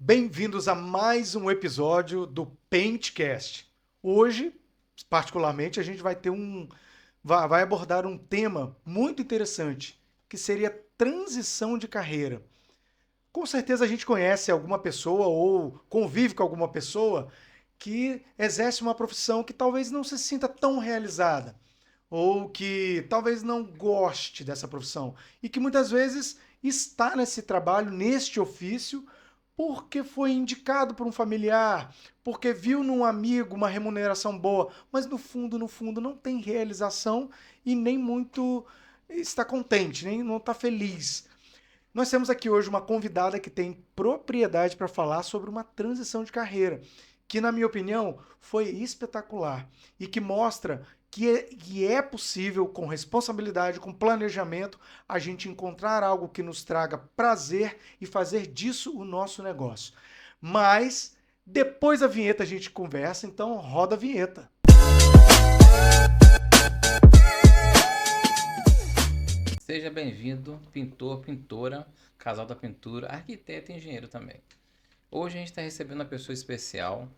Bem-vindos a mais um episódio do Paintcast. Hoje, particularmente, a gente vai abordar um tema muito interessante, que seria transição de carreira. Com certeza a gente conhece alguma pessoa ou convive com alguma pessoa que exerce uma profissão que talvez não se sinta tão realizada, ou que talvez não goste dessa profissão e que muitas vezes está nesse trabalho, neste ofício, porque foi indicado por um familiar, porque viu num amigo uma remuneração boa, mas no fundo não tem realização e nem muito está contente, nem não está feliz. Nós temos aqui hoje uma convidada que tem propriedade para falar sobre uma transição de carreira, que, na minha opinião, foi espetacular e que mostra que é possível, com responsabilidade, com planejamento, a gente encontrar algo que nos traga prazer e fazer disso o nosso negócio. Mas, depois da vinheta a gente conversa, então roda a vinheta. Seja bem-vindo, pintor, pintora, casal da pintura, arquiteto e engenheiro também. Hoje a gente está recebendo uma pessoa especial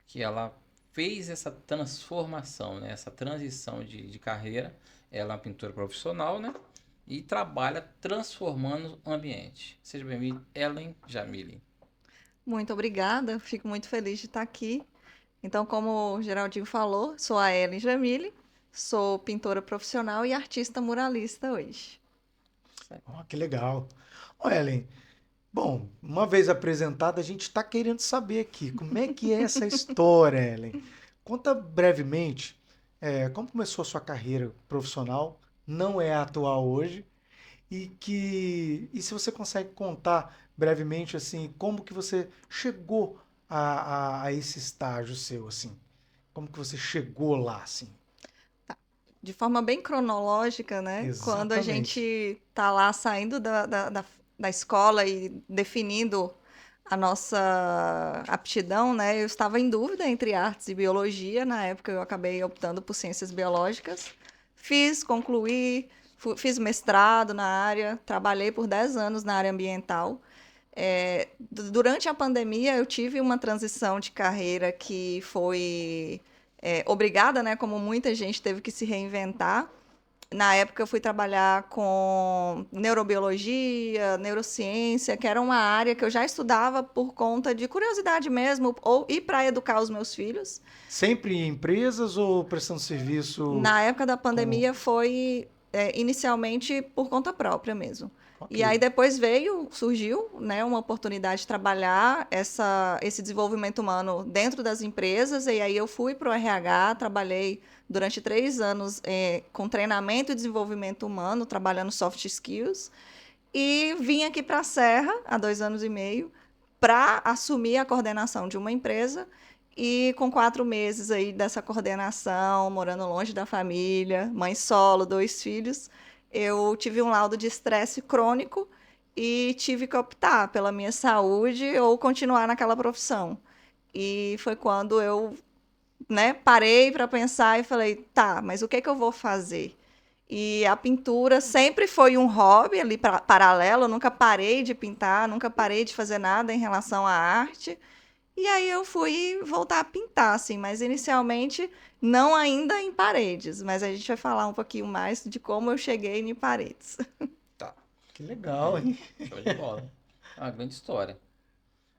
que ela fez essa transformação, né? Essa transição de carreira. Ela é uma pintora profissional, né? E trabalha transformando o ambiente. Seja bem-vindo, Ellen Jamili. Muito obrigada, fico muito feliz de estar aqui. Então, como o Geraldinho falou, sou a Ellen Jamile, sou pintora profissional e artista muralista hoje. Oh, que legal. Ô, Ellen, bom, uma vez apresentada, a gente está querendo saber aqui como é que é essa história, Ellen. Conta brevemente, como começou a sua carreira profissional, não é a atual hoje, e se você consegue contar brevemente assim, como que você chegou a esse estágio seu, assim, como que você chegou lá, assim. De forma bem cronológica, né? Quando a Exatamente. gente tá lá saindo da escola e definindo a nossa aptidão, né? Eu estava em dúvida entre artes e biologia. Na época, eu acabei optando por ciências biológicas. Concluí, fiz mestrado na área, trabalhei por 10 anos na área ambiental. Durante a pandemia, eu tive uma transição de carreira que foi obrigada, né? Como muita gente teve que se reinventar. Na época, eu fui trabalhar com neurobiologia, neurociência, que era uma área que eu já estudava por conta de curiosidade mesmo, ou ir para educar os meus filhos. Sempre em empresas ou prestando serviço Na época da como... pandemia, foi inicialmente por conta própria mesmo. Ok. E aí depois surgiu, né, uma oportunidade de trabalhar esse desenvolvimento humano dentro das empresas, e aí eu fui para o RH, trabalhei durante 3 anos com treinamento e desenvolvimento humano, trabalhando soft skills, e vim aqui para a Serra, há 2 anos e meio, para assumir a coordenação de uma empresa. E com 4 meses aí dessa coordenação, morando longe da família, mãe solo, 2 filhos, eu tive um laudo de estresse crônico e tive que optar pela minha saúde ou continuar naquela profissão. E foi quando eu, né, parei para pensar e falei, tá, mas o que é que eu vou fazer? E a pintura sempre foi um hobby ali paralelo, eu nunca parei de pintar, nunca parei de fazer nada em relação à arte. E aí eu fui voltar a pintar, assim, mas inicialmente não ainda em paredes, mas a gente vai falar um pouquinho mais de como eu cheguei em paredes. Tá. Que legal, É, hein? show de bola. É uma grande história.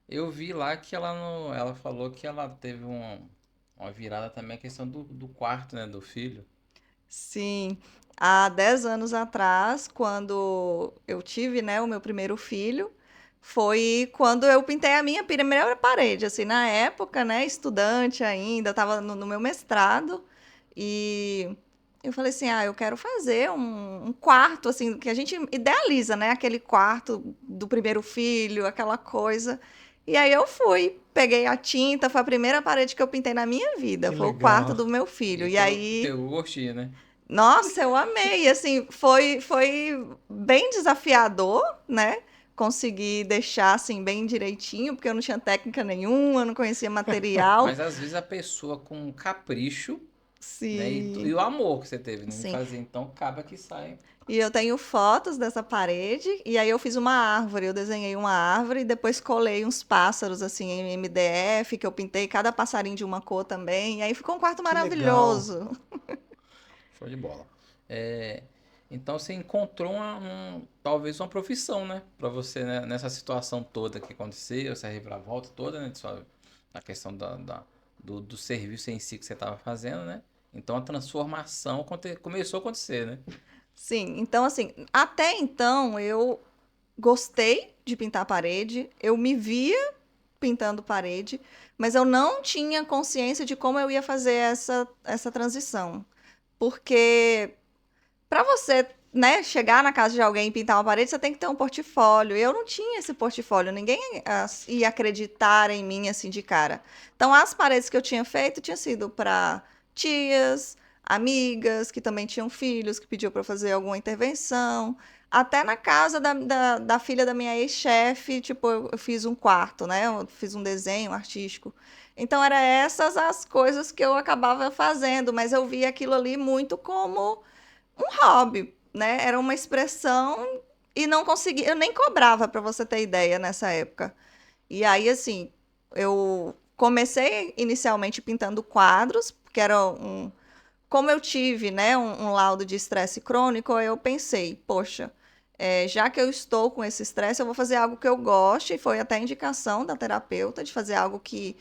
Eu vi lá que ela falou que ela teve uma virada também, a questão do quarto, né, do filho. Sim, há 10 anos atrás, quando eu tive, né, o meu primeiro filho, foi quando eu pintei a minha primeira parede, assim, na época, né, estudante ainda, estava no meu mestrado, e eu falei assim, eu quero fazer um quarto, assim, que a gente idealiza, né, aquele quarto do primeiro filho, aquela coisa. E aí eu fui, peguei a tinta, foi a primeira parede que eu pintei na minha vida, Que foi o quarto legal. do meu filho. E E aí pegou gostinho, né? nossa, eu amei, assim, foi bem desafiador, né? Conseguir deixar assim bem direitinho, porque eu não tinha técnica nenhuma, não conhecia material. Mas às vezes a pessoa com capricho né? E, Sim, e o amor que você teve, né, em sim. fazer. Então, acaba que sai. E eu tenho fotos dessa parede, e aí eu fiz uma árvore, eu desenhei uma árvore e depois colei uns pássaros assim em MDF que eu pintei cada passarinho de uma cor também, e aí ficou um quarto Que legal. maravilhoso. Show de bola. É, então você encontrou talvez uma profissão, né? Pra você, né, nessa situação toda que aconteceu, essa reviravolta toda, né? Da questão do serviço em si que você estava fazendo, né? Então a transformação começou a acontecer, né? Sim, então assim, até então eu gostei de pintar a parede, eu me via pintando parede, mas eu não tinha consciência de como eu ia fazer essa transição. Porque para você, né, chegar na casa de alguém e pintar uma parede, você tem que ter um portfólio. Eu não tinha esse portfólio, ninguém ia acreditar em mim assim de cara. Então, as paredes que eu tinha feito tinha sido para tias, amigas que também tinham filhos, que pediu para fazer alguma intervenção. Até na casa da filha da minha ex-chefe, tipo, eu fiz um quarto, né? Eu fiz um desenho artístico. Então, eram essas as coisas que eu acabava fazendo, mas eu via aquilo ali muito como um hobby, né? Era uma expressão e não conseguia, eu nem cobrava para você ter ideia nessa época. E aí assim, eu comecei inicialmente pintando quadros, porque era como eu tive, né, um laudo de estresse crônico, eu pensei, poxa, já que eu estou com esse estresse, eu vou fazer algo que eu goste, e foi até a indicação da terapeuta de fazer algo que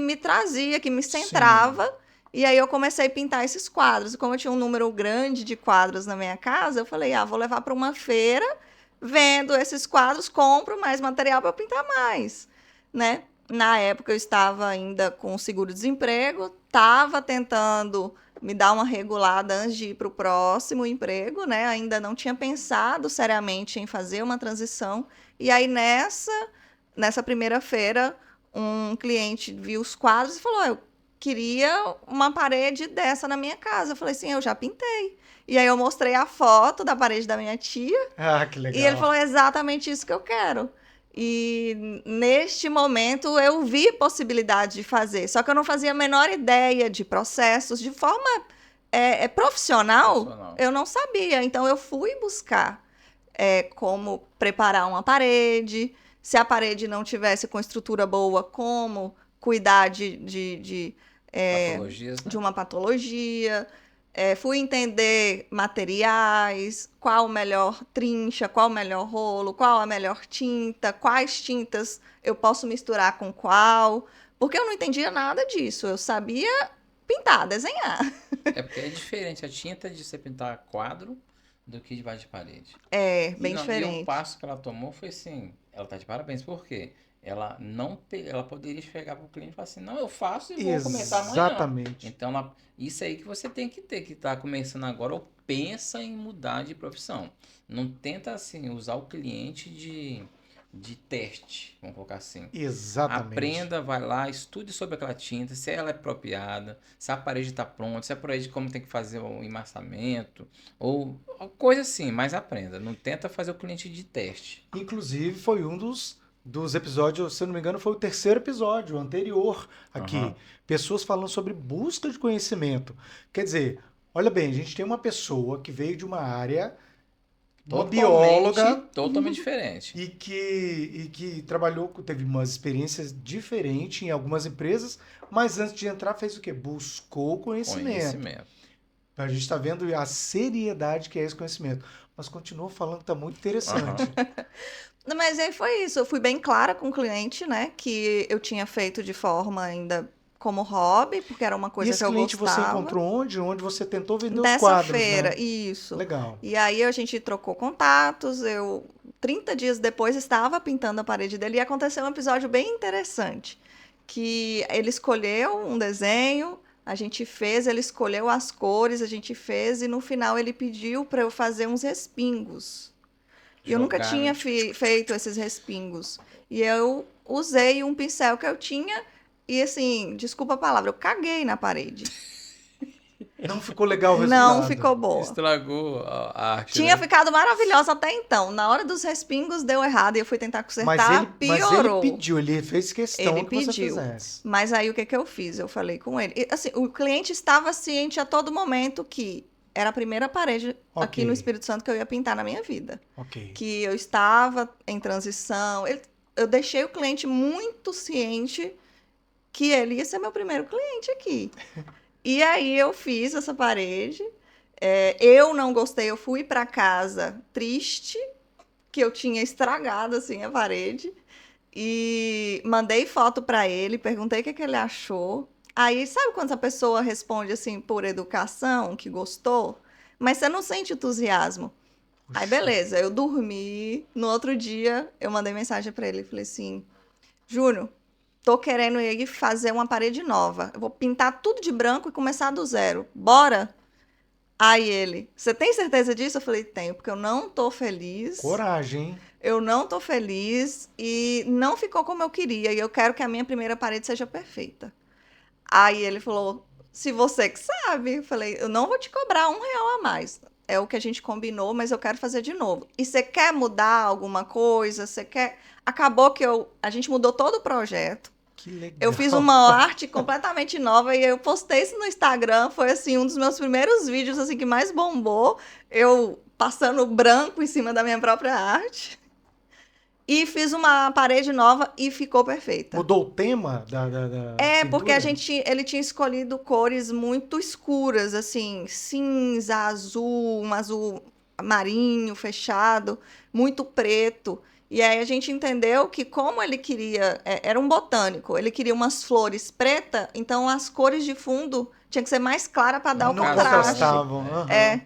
me trazia, que me Sim. centrava. E aí eu comecei a pintar esses quadros. E como eu tinha um número grande de quadros na minha casa, eu falei, vou levar para uma feira, vendo esses quadros, compro mais material para eu pintar mais, né? Na época eu estava ainda com seguro-desemprego, estava tentando me dar uma regulada antes de ir para o próximo emprego, né? Ainda não tinha pensado seriamente em fazer uma transição. E aí nessa primeira feira, um cliente viu os quadros e falou: eu queria uma parede dessa na minha casa. Eu falei assim: eu já pintei. E aí eu mostrei a foto da parede da minha tia Ah, que e ele legal. falou: é exatamente isso que eu quero. E neste momento eu vi possibilidade de fazer, só que eu não fazia a menor ideia de processos, de forma profissional, Profissional. eu não sabia. Então eu fui buscar como preparar uma parede, se a parede não tivesse com estrutura boa, como cuidar Patologias, de né? uma patologia. Fui entender materiais, qual o melhor trincha, qual o melhor rolo, qual a melhor tinta, quais tintas eu posso misturar com qual, porque eu não entendia nada disso. Eu sabia pintar, desenhar. É porque é diferente a tinta de você pintar quadro do que debaixo de parede. É, E, bem não, e o diferente. passo que ela tomou foi assim, ela tá de parabéns, por quê? Ela não ela poderia chegar pro cliente e falar assim, não, eu faço e vou começar amanhã. Exatamente. Então, isso aí que você tem que ter, que tá começando agora, ou pensa em mudar de profissão. Não tenta, assim, usar o cliente de teste, vamos colocar assim. Exatamente. Aprenda, vai lá, estude sobre aquela tinta, se ela é apropriada, se a parede está pronta, se a parede como tem que fazer o emmassamento, ou coisa assim, mas aprenda. Não tenta fazer o cliente de teste. Inclusive, foi um dos episódios, se eu não me engano, foi o terceiro episódio, o anterior aqui. Aham. Pessoas falando sobre busca de conhecimento. Quer dizer, olha bem, a gente tem uma pessoa que veio de uma área, uma Totalmente, bióloga, totalmente diferente. e que trabalhou, teve umas experiências diferentes em algumas empresas, mas antes de entrar fez o quê? Buscou conhecimento. Conhecimento. A gente está vendo a seriedade que é esse conhecimento. Mas continua falando que está muito Aham. interessante. Mas aí foi isso, eu fui bem clara com o cliente, né, que eu tinha feito de forma ainda como hobby, porque era uma E coisa que esse eu cliente você gostava. encontrou onde? Onde você tentou vender os Nessa quadros, né? feira, isso. Legal. E aí a gente trocou contatos, 30 dias depois estava pintando a parede dele e aconteceu um episódio bem interessante, que ele escolheu um desenho, a gente fez, ele escolheu as cores, a gente fez e no final ele pediu para eu fazer uns respingos. E eu nunca Jogar, tinha né? feito esses respingos. E eu usei um pincel que eu tinha e assim, desculpa a palavra, eu caguei na parede. Não ficou legal o Não resultado. ficou boa. Estragou a arte, Tinha né? ficado maravilhosa até então. Na hora dos respingos deu errado e eu fui tentar consertar, Mas ele piorou. pediu, ele fez questão Ele que você pediu. fizesse. Mas aí o que que eu fiz? Eu falei com ele. E, assim, o cliente estava ciente a todo momento que era a primeira parede aqui Ok. no Espírito Santo que eu ia pintar na minha vida. Ok. Que eu estava em transição. Eu deixei o cliente muito ciente que ele ia ser meu primeiro cliente aqui. E aí eu fiz essa parede. Eu não gostei, eu fui para casa triste, que eu tinha estragado assim a parede. E mandei foto para ele, perguntei o que que ele achou. Aí, sabe quando a pessoa responde assim por educação, que gostou, mas você não sente entusiasmo? Aí, Puxa. beleza, eu dormi. No outro dia, eu mandei mensagem para ele e falei assim: Júnior, tô querendo ir fazer uma parede nova. Eu vou pintar tudo de branco e começar do zero. Bora? Aí ele: você tem certeza disso? Eu falei: tenho, porque eu não tô feliz. Coragem, hein? Eu não tô feliz e não ficou como eu queria. E eu quero que a minha primeira parede seja perfeita. Aí ele falou: se você que sabe. Eu falei: eu não vou te cobrar R$ 1 a mais. É o que a gente combinou, mas eu quero fazer de novo. E você quer mudar alguma coisa? Você quer. Acabou que a gente mudou todo o projeto. Que legal. Eu fiz uma arte completamente nova e eu postei isso no Instagram. Foi assim um dos meus primeiros vídeos assim que mais bombou. Eu passando branco em cima da minha própria arte. E fiz uma parede nova e ficou perfeita. Mudou o tema da Porque pintura? ele tinha escolhido cores muito escuras, assim, cinza, azul, um azul marinho, fechado, muito preto. E aí a gente entendeu que como ele queria, era um botânico, ele queria umas flores preta, então as cores de fundo tinha que ser mais clara para dar o Não contraste. contrastavam. aham.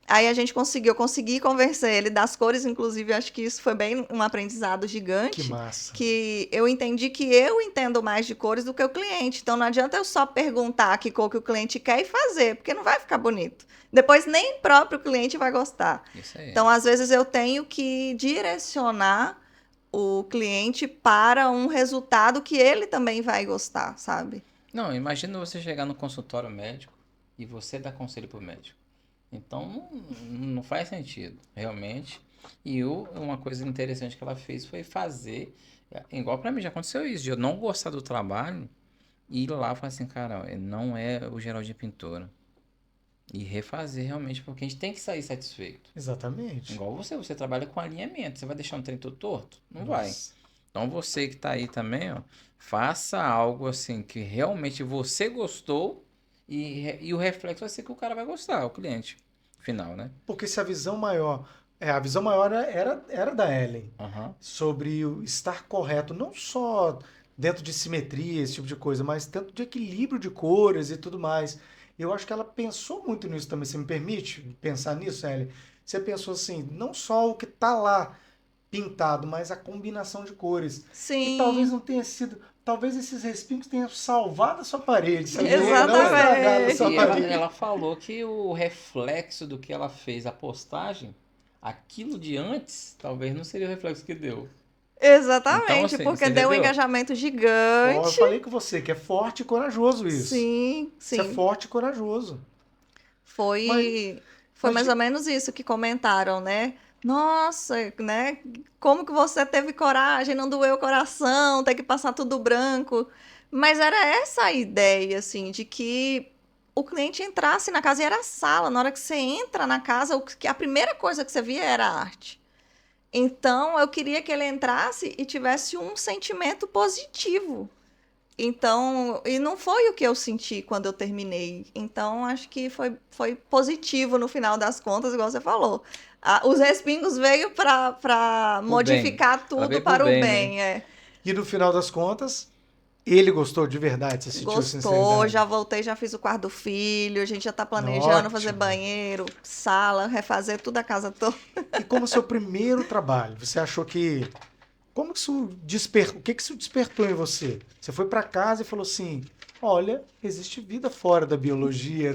Aí eu consegui convencer ele das cores, inclusive, acho que isso foi bem um aprendizado gigante. Que massa. Que eu entendi que eu entendo mais de cores do que o cliente. Então não adianta eu só perguntar que cor que o cliente quer e fazer, porque não vai ficar bonito. Depois nem o próprio cliente vai gostar. Isso aí. Então, às vezes, eu tenho que direcionar o cliente para um resultado que ele também vai gostar, sabe? Não, imagina você chegar no consultório médico e você dar conselho pro médico. Então não faz sentido, realmente. E uma coisa interessante que ela fez foi fazer, igual pra mim já aconteceu isso, de eu não gostar do trabalho e ir lá e falar assim, cara, não é o Geraldinho Pintora. E refazer realmente, porque a gente tem que sair satisfeito. Exatamente. Igual você trabalha com alinhamento, você vai deixar um trem todo torto? Não vai. Nossa. Então você que tá aí também, ó, faça algo assim que realmente você gostou e o reflexo vai ser que o cara vai gostar, o cliente final, né? Porque se a visão maior. A visão maior era da Ellen. Aham. Sobre o estar correto, não só dentro de simetria, esse tipo de coisa, mas dentro de equilíbrio de cores e tudo mais. Eu acho que ela pensou muito nisso também. Você me permite pensar nisso, Ellen? Você pensou assim, não só o que está lá pintado, mas a combinação de cores. E talvez Sim, não tenha sido. Talvez esses respingos tenham salvado a sua parede, sabia? Não exatamente. estragado a sua E ela, parede. ela falou que o reflexo do que ela fez, a postagem, aquilo de antes, talvez não seria o reflexo que deu. Exatamente, Então, assim, porque você deu um entendeu? engajamento Eu gigante. falei com você que é forte e corajoso isso. Sim, Isso é sim. forte e corajoso. Mas, Foi mas mais ou menos isso que comentaram, né? Nossa, né? Como que você teve coragem, não doeu o coração, ter que passar tudo branco. Mas era essa a ideia, assim, de que o cliente entrasse na casa e era a sala. Na hora que você entra na casa, a primeira coisa que você via era a arte. Então, eu queria que ele entrasse e tivesse um sentimento positivo. Então, e não foi o que eu senti quando eu terminei. Então, acho que foi positivo no final das contas, igual você falou. Os respingos veio para O bem. modificar Ela tudo veio pro para o bem, né? bem. e no final das contas, ele gostou de verdade, você sentiu Gostou, sinceridade. já voltei, já fiz o quarto do filho, a gente já está planejando fazer Ótimo. banheiro, sala, refazer tudo a casa toda. E como seu primeiro trabalho, você achou que como que isso despertou? O que que isso despertou em você? Você foi para casa e falou assim: "Olha, existe vida fora da biologia,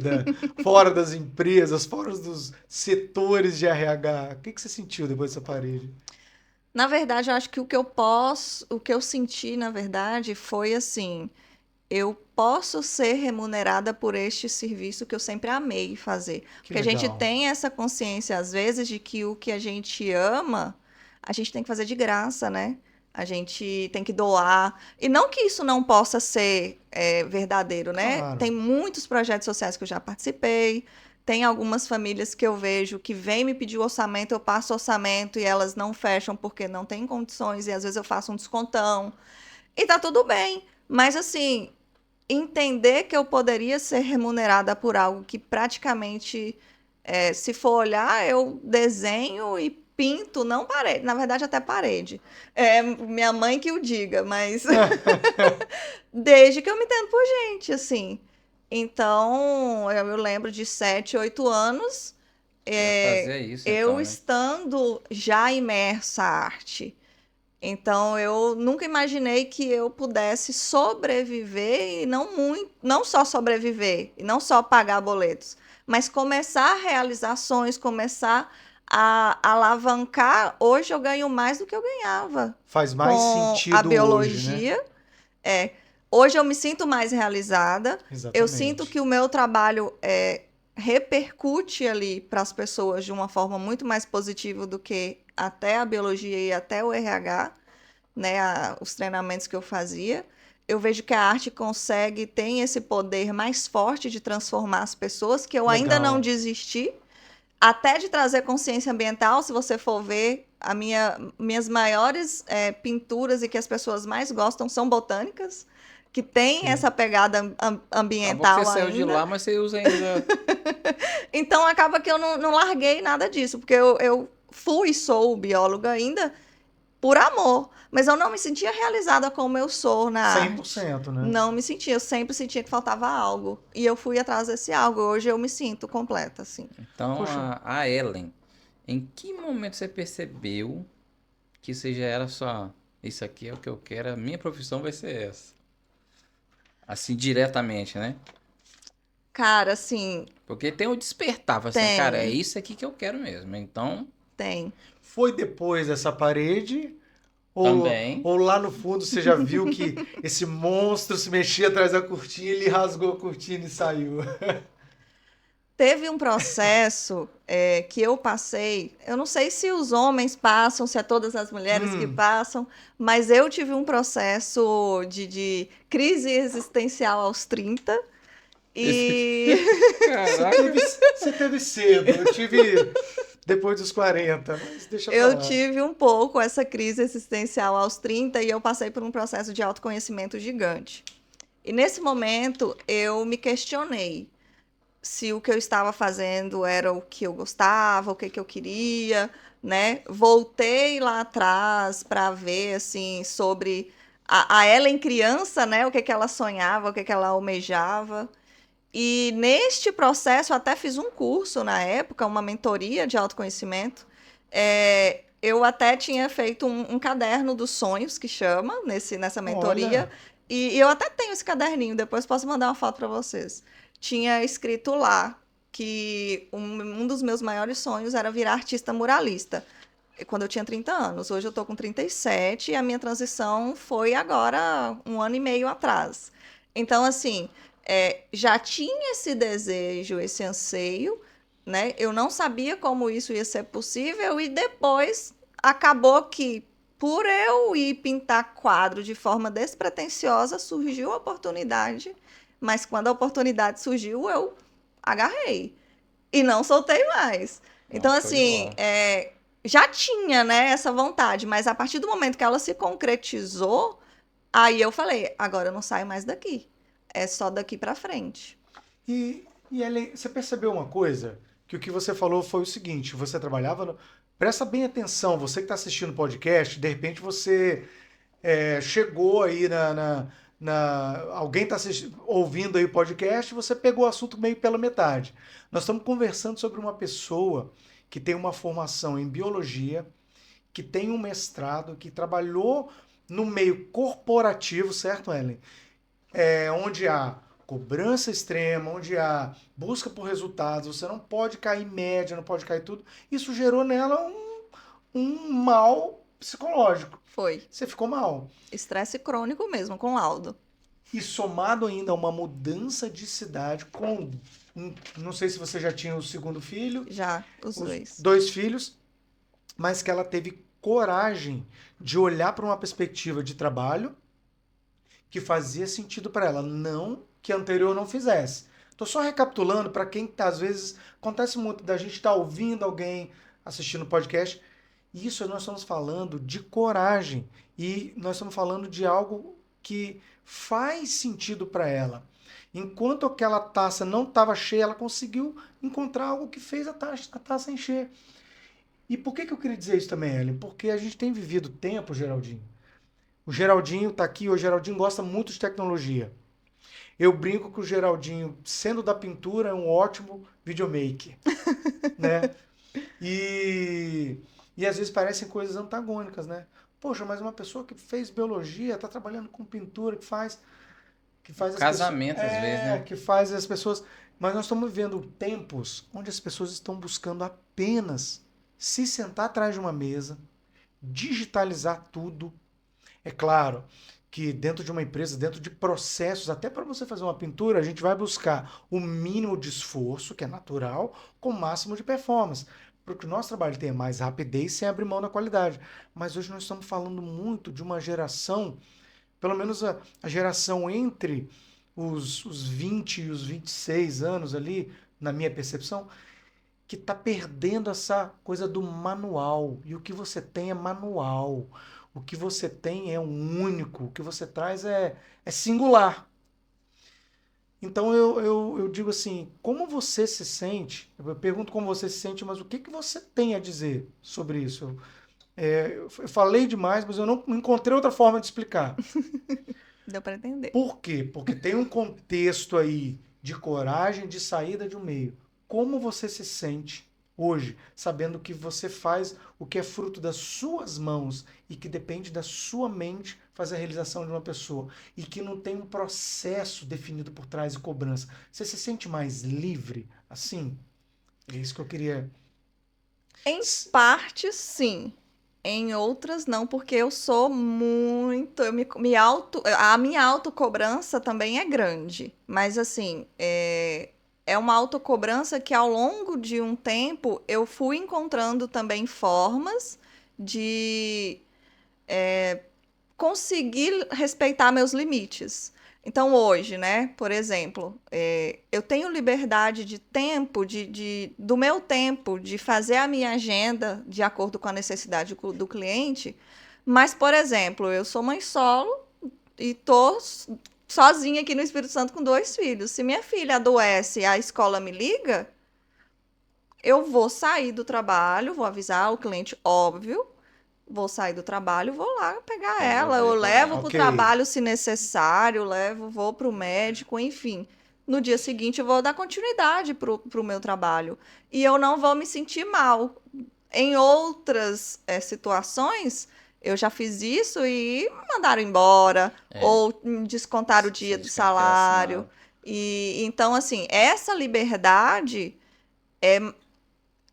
fora das empresas, fora dos setores de RH". O que que você sentiu depois dessa parede? Na verdade, eu acho que o que eu senti, na verdade, foi assim. eu posso ser remunerada por este serviço que eu sempre amei fazer. Que Porque a gente legal. tem essa consciência, às vezes, de que o que a gente ama, a gente tem que fazer de graça, né? A gente tem que doar. E não que isso não possa ser verdadeiro, né? Claro. Tem muitos projetos sociais que eu já participei. Tem algumas famílias que eu vejo que vêm me pedir orçamento, eu passo orçamento e elas não fecham porque não têm condições, e às vezes eu faço um descontão. E tá tudo bem. Mas assim, entender que eu poderia ser remunerada por algo que praticamente, se for olhar, eu desenho e pinto, não parede, na verdade até parede. Minha mãe que o diga, mas desde que eu me entendo por gente, assim. Então, eu lembro de 7, 8 anos, Fazer isso, eu então, né? estando já imersa à arte. Então, eu nunca imaginei que eu pudesse sobreviver e não só sobreviver, e não só pagar boletos, mas começar realizações, começar a alavancar. Hoje eu ganho mais do que eu ganhava Faz mais com a sentido hoje, né? biologia. É, hoje eu me sinto mais realizada. Eu sinto Exatamente. que o meu trabalho repercute ali para as pessoas de uma forma muito mais positiva do que até a biologia e até o RH, né, os treinamentos que eu fazia. Eu vejo que a arte consegue, tem esse poder mais forte de transformar as pessoas, que eu ainda não Legal. desisti, até de trazer consciência ambiental. Se você for ver, minhas maiores pinturas e que as pessoas mais gostam são botânicas, que tem Sim. essa pegada Acabou que você ambiental saiu de ainda. lá, mas você usa ainda. Então acaba que eu não larguei nada disso, porque eu fui e sou bióloga ainda por amor, mas eu não me sentia realizada como eu sou na arte. 100%, né? Não me sentia, eu sempre sentia que faltava algo. E eu fui atrás desse algo. Hoje eu me sinto completa, assim. Então, Poxa, a Ellen, em que momento você percebeu que você já era só, isso aqui é o que eu quero, a minha profissão vai ser essa? Assim, diretamente, né? Cara, assim, Porque tem o despertar, fala assim, cara, é tem, isso aqui que eu quero mesmo. Então, tem. foi depois dessa parede? também. Ou lá no fundo você já viu que esse monstro se mexia atrás da cortina, ele rasgou a cortina e saiu? Teve um processo que eu passei. Eu não sei se os homens passam, se é todas as mulheres que passam, mas eu tive um processo de crise existencial aos 30. E Caraca. Você teve cedo, eu tive depois dos 40, mas deixa pra eu lá. tive um pouco essa crise existencial aos 30 e eu passei por um processo de autoconhecimento gigante. E nesse momento eu me questionei se o que eu estava fazendo era o que eu gostava, o que eu queria, né? Voltei lá atrás para ver assim sobre a Ellen criança, né? O que ela sonhava, o que ela almejava. E neste processo, eu até fiz um curso na época, uma mentoria de autoconhecimento. Eu até tinha feito um caderno dos sonhos, que chama, nessa mentoria. Olha, E eu até tenho esse caderninho, depois posso mandar uma foto para vocês. Tinha escrito lá que um dos meus maiores sonhos era virar artista muralista, quando eu tinha 30 anos. Hoje eu estou com 37 e a minha transição foi agora, 1 ano e meio atrás. Então, assim, já tinha esse desejo, esse anseio, né? Eu não sabia como isso ia ser possível e depois acabou que, por eu ir pintar quadro de forma despretensiosa, surgiu a oportunidade, mas quando a oportunidade surgiu, eu agarrei e não soltei mais. Então, Não, show de assim, bola. já tinha, né, essa vontade, mas a partir do momento que ela se concretizou, aí eu falei, agora eu não saio mais daqui. É só daqui pra frente. e Ellen, você percebeu uma coisa? Que o que você falou foi o seguinte: você trabalhava no... Presta bem atenção, você que está assistindo o podcast, de repente você chegou aí alguém está ouvindo aí o podcast e você pegou o assunto meio pela metade. Nós estamos conversando sobre uma pessoa que tem uma formação em biologia, que tem um mestrado, que trabalhou no meio corporativo, certo, Ellen? Onde há cobrança extrema, onde há busca por resultados, você não pode cair em média, não pode cair tudo. Isso gerou nela um mal psicológico. Foi. Você ficou mal. Estresse crônico mesmo, com laudo. E somado ainda a uma mudança de cidade com, não sei se você já tinha o segundo filho, Já, os os dois. 2 filhos, mas que ela teve coragem de olhar para uma perspectiva de trabalho que fazia sentido para ela, não que a anterior não fizesse. Tô só recapitulando para quem tá, às vezes acontece muito da gente estar ouvindo alguém assistindo podcast. Isso nós estamos falando de coragem e nós estamos falando de algo que faz sentido para ela. Enquanto aquela taça não estava cheia, ela conseguiu encontrar algo que fez a taça encher. E por que eu queria dizer isso também, Ellen? Porque a gente tem vivido tempo, Geraldinho. O Geraldinho está aqui, o Geraldinho gosta muito de tecnologia. Eu brinco que o Geraldinho, sendo da pintura, é um ótimo videomaker, né? E às vezes parecem coisas antagônicas, né? Poxa, mas uma pessoa que fez biologia, está trabalhando com pintura, que faz as Casamento, pessoas, às vezes, né? que faz as pessoas, mas nós estamos vivendo tempos onde as pessoas estão buscando apenas se sentar atrás de uma mesa, digitalizar tudo. É claro que dentro de uma empresa, dentro de processos, até para você fazer uma pintura, a gente vai buscar o mínimo de esforço, que é natural, com o máximo de performance. Para que o nosso trabalho tenha mais rapidez sem abrir mão da qualidade. Mas hoje nós estamos falando muito de uma geração, pelo menos a geração entre os 20 e os 26 anos ali, na minha percepção, que está perdendo essa coisa do manual. E o que você tem é manual. O que você tem é um único. O que você traz é singular. Então eu digo assim, como você se sente? Eu pergunto como você se sente, mas o que você tem a dizer sobre isso? Eu falei demais, mas eu não encontrei outra forma de explicar. Deu para entender. Por quê? Porque tem um contexto aí de coragem de saída de um meio. Como você se sente hoje, sabendo que você faz o que é fruto das suas mãos e que depende da sua mente fazer a realização de uma pessoa e que não tem um processo definido por trás de cobrança? Você se sente mais livre assim? É isso que eu queria. Em partes, sim. Em outras, não, porque eu sou muito. A minha autocobrança também é grande. Mas, assim, é uma autocobrança que ao longo de um tempo eu fui encontrando também formas de conseguir respeitar meus limites. Então, hoje, né, por exemplo, eu tenho liberdade de tempo, do meu tempo, de fazer a minha agenda de acordo com a necessidade do cliente, mas, por exemplo, eu sou mãe solo e tô sozinha aqui no Espírito Santo com 2 filhos. Se minha filha adoece e a escola me liga, eu vou sair do trabalho, vou avisar o cliente, óbvio, vou sair do trabalho, vou lá pegar ela, eu levo para o Ok. trabalho se necessário, vou para o médico, enfim. No dia seguinte eu vou dar continuidade para o meu trabalho. E eu não vou me sentir mal. Em outras situações, eu já fiz isso e me mandaram embora, ou me descontaram o dia do salário. E então, assim, essa liberdade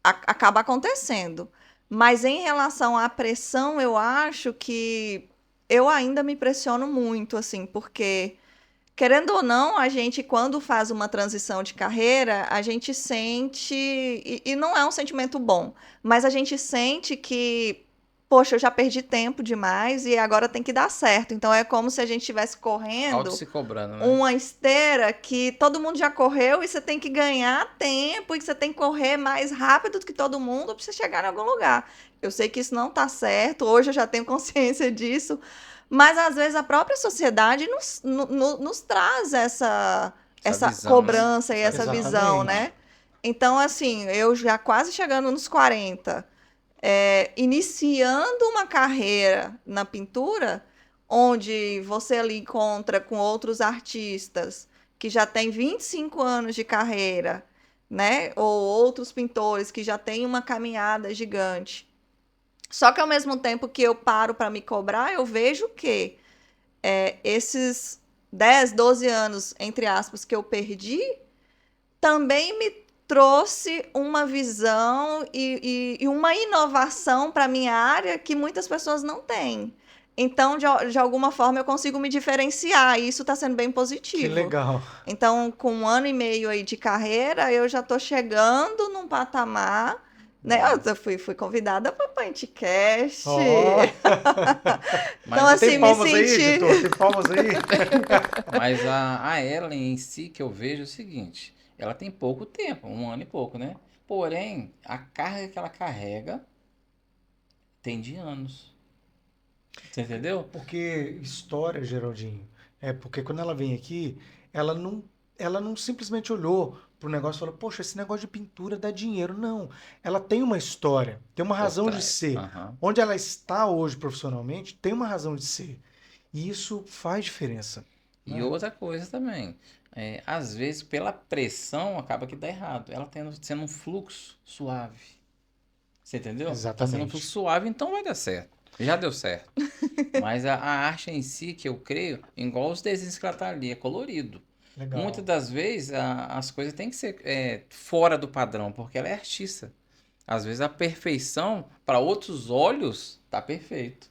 acaba acontecendo. Mas em relação à pressão, eu acho que eu ainda me pressiono muito, assim, porque, querendo ou não, a gente, quando faz uma transição de carreira, a gente sente, e não é um sentimento bom, mas a gente sente que, poxa, eu já perdi tempo demais e agora tem que dar certo. Então é como se a gente estivesse correndo Auto se cobrando, né? uma esteira que todo mundo já correu e você tem que ganhar tempo e que você tem que correr mais rápido do que todo mundo para você chegar em algum lugar. Eu sei que isso não está certo, hoje eu já tenho consciência disso, mas às vezes a própria sociedade nos traz essa visão, cobrança, né? e essa visão, né? Então, assim, eu já quase chegando nos 40, iniciando uma carreira na pintura, onde você ali encontra com outros artistas que já têm 25 anos de carreira, né? Ou outros pintores que já têm uma caminhada gigante. Só que ao mesmo tempo que eu paro para me cobrar, eu vejo que esses 10, 12 anos, entre aspas, que eu perdi, também me trouxe uma visão e uma inovação para a minha área que muitas pessoas não têm. Então, de alguma forma, eu consigo me diferenciar, e isso está sendo bem Que positivo. legal. Então, com 1 ano e meio aí de carreira, eu já estou chegando num patamar, né? Nossa. Eu fui convidada para o Pentecast. Ó. Então, Mas, assim, Tem me palmas aí, senti. editor? Tem palmas aí? mas a Ellen em si, que eu vejo é o seguinte: ela tem pouco tempo, 1 ano e pouco, né? Porém, a carga que ela carrega tem de anos. Você entendeu? Porque história, Geraldinho, é porque quando ela vem aqui, ela não, ela não simplesmente olhou pro negócio e falou, poxa, esse negócio de pintura dá dinheiro. Não. Ela tem uma história, tem uma Por razão de trás. ser. Aham. Onde ela está hoje profissionalmente, tem uma razão de ser. E isso faz diferença, E né? outra coisa também, às vezes pela pressão acaba que dá errado. Ela sendo um fluxo suave. Você entendeu? Tá sendo um fluxo Exatamente. suave, então vai dar certo. Já deu certo. Mas a arte em si, que eu creio, igual os desenhos que ela tá ali, é colorido. Muitas Legal. das vezes as coisas têm que ser fora do padrão, porque ela é artista. Às vezes a perfeição, para outros olhos, tá perfeito.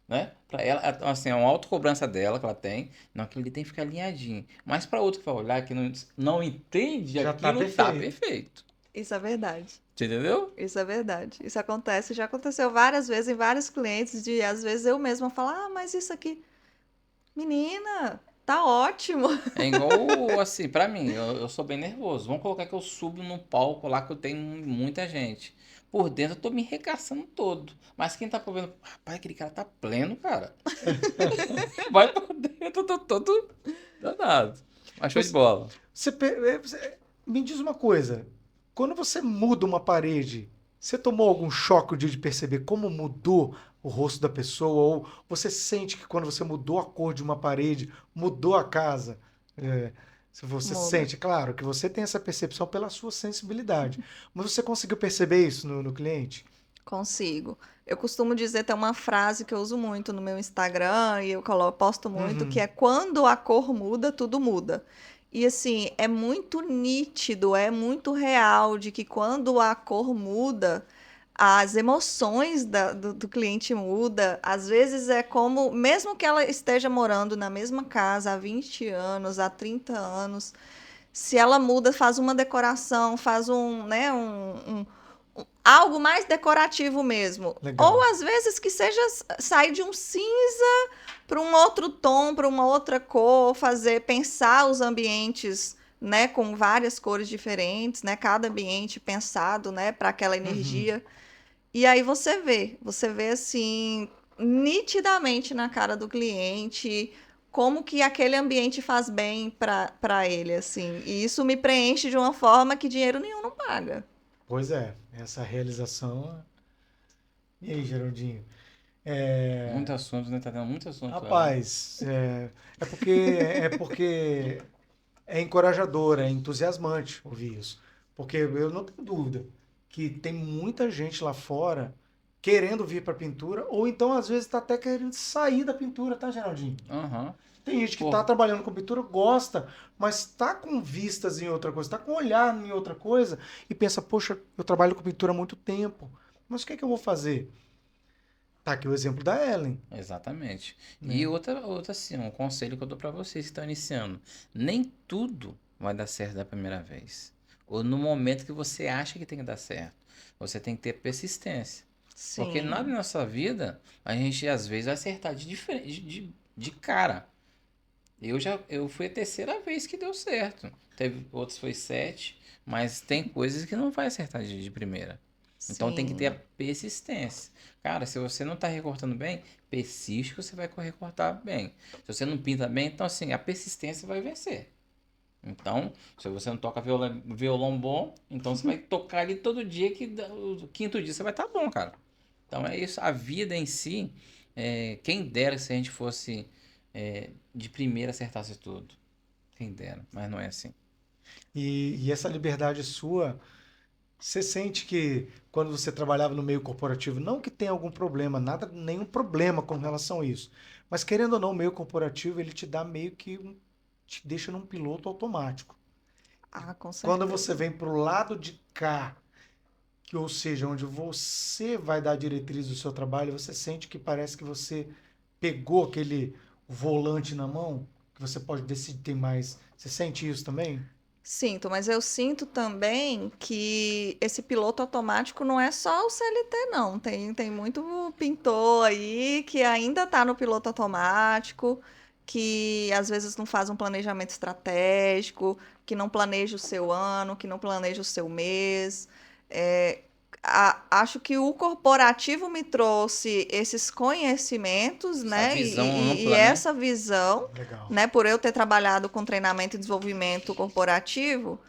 Né? Para ela, assim, é uma autocobrança dela que ela tem. Não, aquilo ali tem que ficar alinhadinho. Mas para outro que vai olhar, que não entende, Já tá aquilo tá perfeito. perfeito. Isso é verdade. Você entendeu? Isso é verdade. Isso acontece, já aconteceu várias vezes em vários clientes, de às vezes eu mesma falar, mas isso aqui, menina, tá ótimo. É igual, assim, pra mim, eu sou bem nervoso. Vamos colocar que eu subo num palco lá que eu tenho muita gente. Por dentro eu tô me regaçando todo. Mas quem tá por vendo, rapaz, aquele cara tá pleno, cara. Vai por dentro, eu tô todo danado. Mas show de Você, bola. me diz uma coisa. Quando você muda uma parede, você tomou algum choque o dia de perceber como mudou o rosto da pessoa? Ou você sente que quando você mudou a cor de uma parede, mudou a casa? É, se você Muda. sente, claro, que você tem essa percepção pela sua sensibilidade. Mas você conseguiu perceber isso no cliente? Consigo. Eu costumo dizer, tem uma frase que eu uso muito no meu Instagram e eu posto muito, que Uhum. é quando a cor muda, tudo muda. E assim, é muito nítido, é muito real de que quando a cor muda, as emoções do cliente muda. Às vezes é como, mesmo que ela esteja morando na mesma casa há 20 anos, há 30 anos, se ela muda, faz uma decoração, faz algo mais decorativo mesmo. Ou Legal. às vezes que seja sair de um cinza para um outro tom, para uma outra cor, fazer pensar os ambientes, né, com várias cores diferentes, né, cada ambiente pensado, né, para aquela Uhum. energia. E aí você vê assim nitidamente na cara do cliente como que aquele ambiente faz bem para ele assim. E isso me preenche de uma forma que dinheiro nenhum não paga. Pois é, essa realização. E aí, Geraldinho? É, Muito assunto, né? Tá tendo muito assunto. rapaz, é porque é encorajador, é entusiasmante ouvir isso. Porque eu não tenho dúvida que tem muita gente lá fora querendo vir para pintura, ou então às vezes está até querendo sair da pintura, tá, Geraldinho? Aham. Tem gente que está Por, trabalhando com pintura, gosta, mas está com vistas em outra coisa, está com olhar em outra coisa e pensa, poxa, eu trabalho com pintura há muito tempo, mas o que é que eu vou fazer? Tá aqui o exemplo da Ellen, exatamente. E né? outra assim, um conselho que eu dou pra vocês que estão iniciando. Nem tudo vai dar certo da primeira vez. Ou no momento que você acha que tem que dar certo. Você tem que ter persistência. Porque nada Sim. na nossa vida, a gente às vezes vai acertar de, diferente, de cara. Eu fui a terceira vez que deu certo. Teve outros foi 7, mas tem coisas que não vai acertar de primeira. Então tem que ter a Sim. persistência. Cara, se você não está recortando bem, persiste que você vai recortar bem. Se você não pinta bem, então assim, a persistência vai vencer. Então, se você não toca violão bom, então você vai tocar ali todo dia que o quinto dia você vai estar bom, cara. Então é isso, a vida em si, quem dera se a gente fosse de primeira acertasse tudo. Quem dera, mas não é assim. E essa liberdade sua, você sente que quando você trabalhava no meio corporativo, não que tenha algum problema, nada, nenhum problema com relação a isso, mas querendo ou não, o meio corporativo, ele te dá meio que te deixa num piloto automático. Ah, com Quando você certeza. vem pro lado de cá, que ou seja, onde você vai dar a diretriz do seu trabalho, você sente que parece que você pegou aquele volante na mão, que você pode decidir ter mais. Você sente isso também? Sinto, mas eu sinto também que esse piloto automático não é só o CLT, não. Tem muito pintor aí que ainda está no piloto automático, que às vezes não faz um planejamento estratégico, que não planeja o seu ano, que não planeja o seu mês. É, acho que o corporativo me trouxe esses conhecimentos, Essa né? visão E ampla, né? essa visão, Legal. né? Por eu ter trabalhado com treinamento e desenvolvimento corporativo,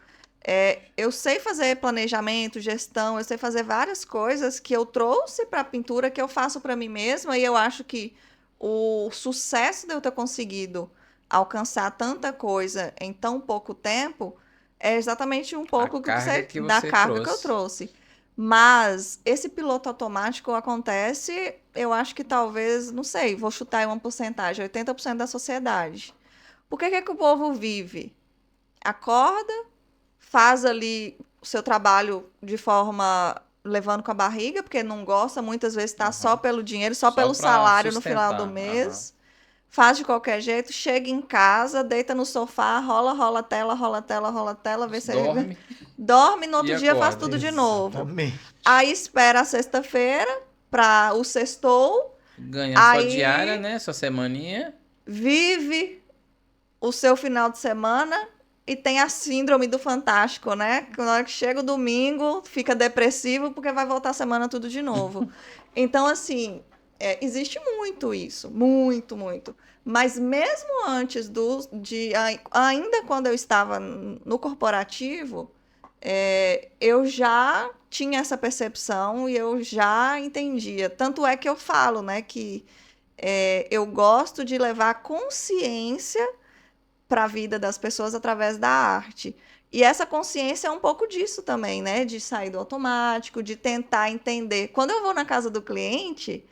eu sei fazer planejamento, gestão, eu sei fazer várias coisas que eu trouxe para a pintura, que eu faço para mim mesma, e eu acho que o sucesso de eu ter conseguido alcançar tanta coisa em tão pouco tempo é exatamente um pouco carga que da você carga que eu trouxe. trouxe. Mas esse piloto automático acontece, eu acho que talvez, não sei, vou chutar aí uma porcentagem, 80% da sociedade. Por que o povo vive? Acorda, faz ali o seu trabalho de forma levando com a barriga, porque não gosta, muitas vezes está só Aham. pelo dinheiro, só Só pelo pra salário no final do sustentar. Aham. mês. Faz de qualquer jeito, chega em casa, deita no sofá, rola tela, rola tela, rola tela, vê se Dorme dorme, no outro e dia faz acorda. tudo de novo. Exatamente. Aí espera a sexta-feira para o sextou, Ganha sua diária, aí né? Sua semaninha. vive o seu final de semana e tem a síndrome do fantástico, né? Que na hora que chega o domingo, fica depressivo porque vai voltar a semana tudo de novo. Então, assim, existe muito isso, muito, muito. Mas mesmo antes ainda quando eu estava no corporativo, eu já tinha essa percepção e eu já entendia. Tanto é que eu falo, né, que eu gosto de levar consciência para a vida das pessoas através da arte. E essa consciência é um pouco disso também, né? De sair do automático, de tentar entender. Quando eu vou na casa do cliente,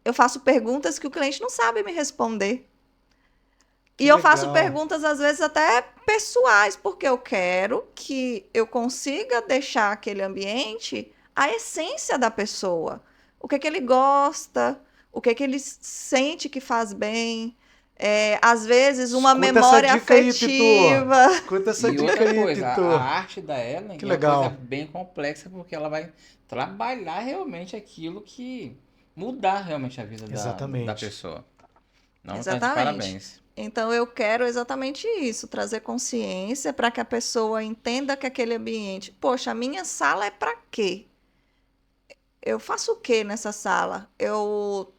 eu faço perguntas que o cliente não sabe me responder. Que E eu faço legal. perguntas, às vezes, até pessoais, porque eu quero que eu consiga deixar aquele ambiente a essência da pessoa. O que é que ele gosta, o que é que ele sente que faz bem. Às vezes, uma Escuta essa memória dica aí, Pitor. afetiva. Escuta essa E dica outra aí, coisa, a Pitor. arte da Ellen Que é uma legal. coisa bem complexa porque ela vai trabalhar realmente aquilo que mudar realmente a vida da Exatamente. pessoa. Não, tá de Exatamente. parabéns. Então, eu quero exatamente isso, trazer consciência para que a pessoa entenda que aquele ambiente, poxa, a minha sala é para quê? Eu faço o quê nessa sala? Eu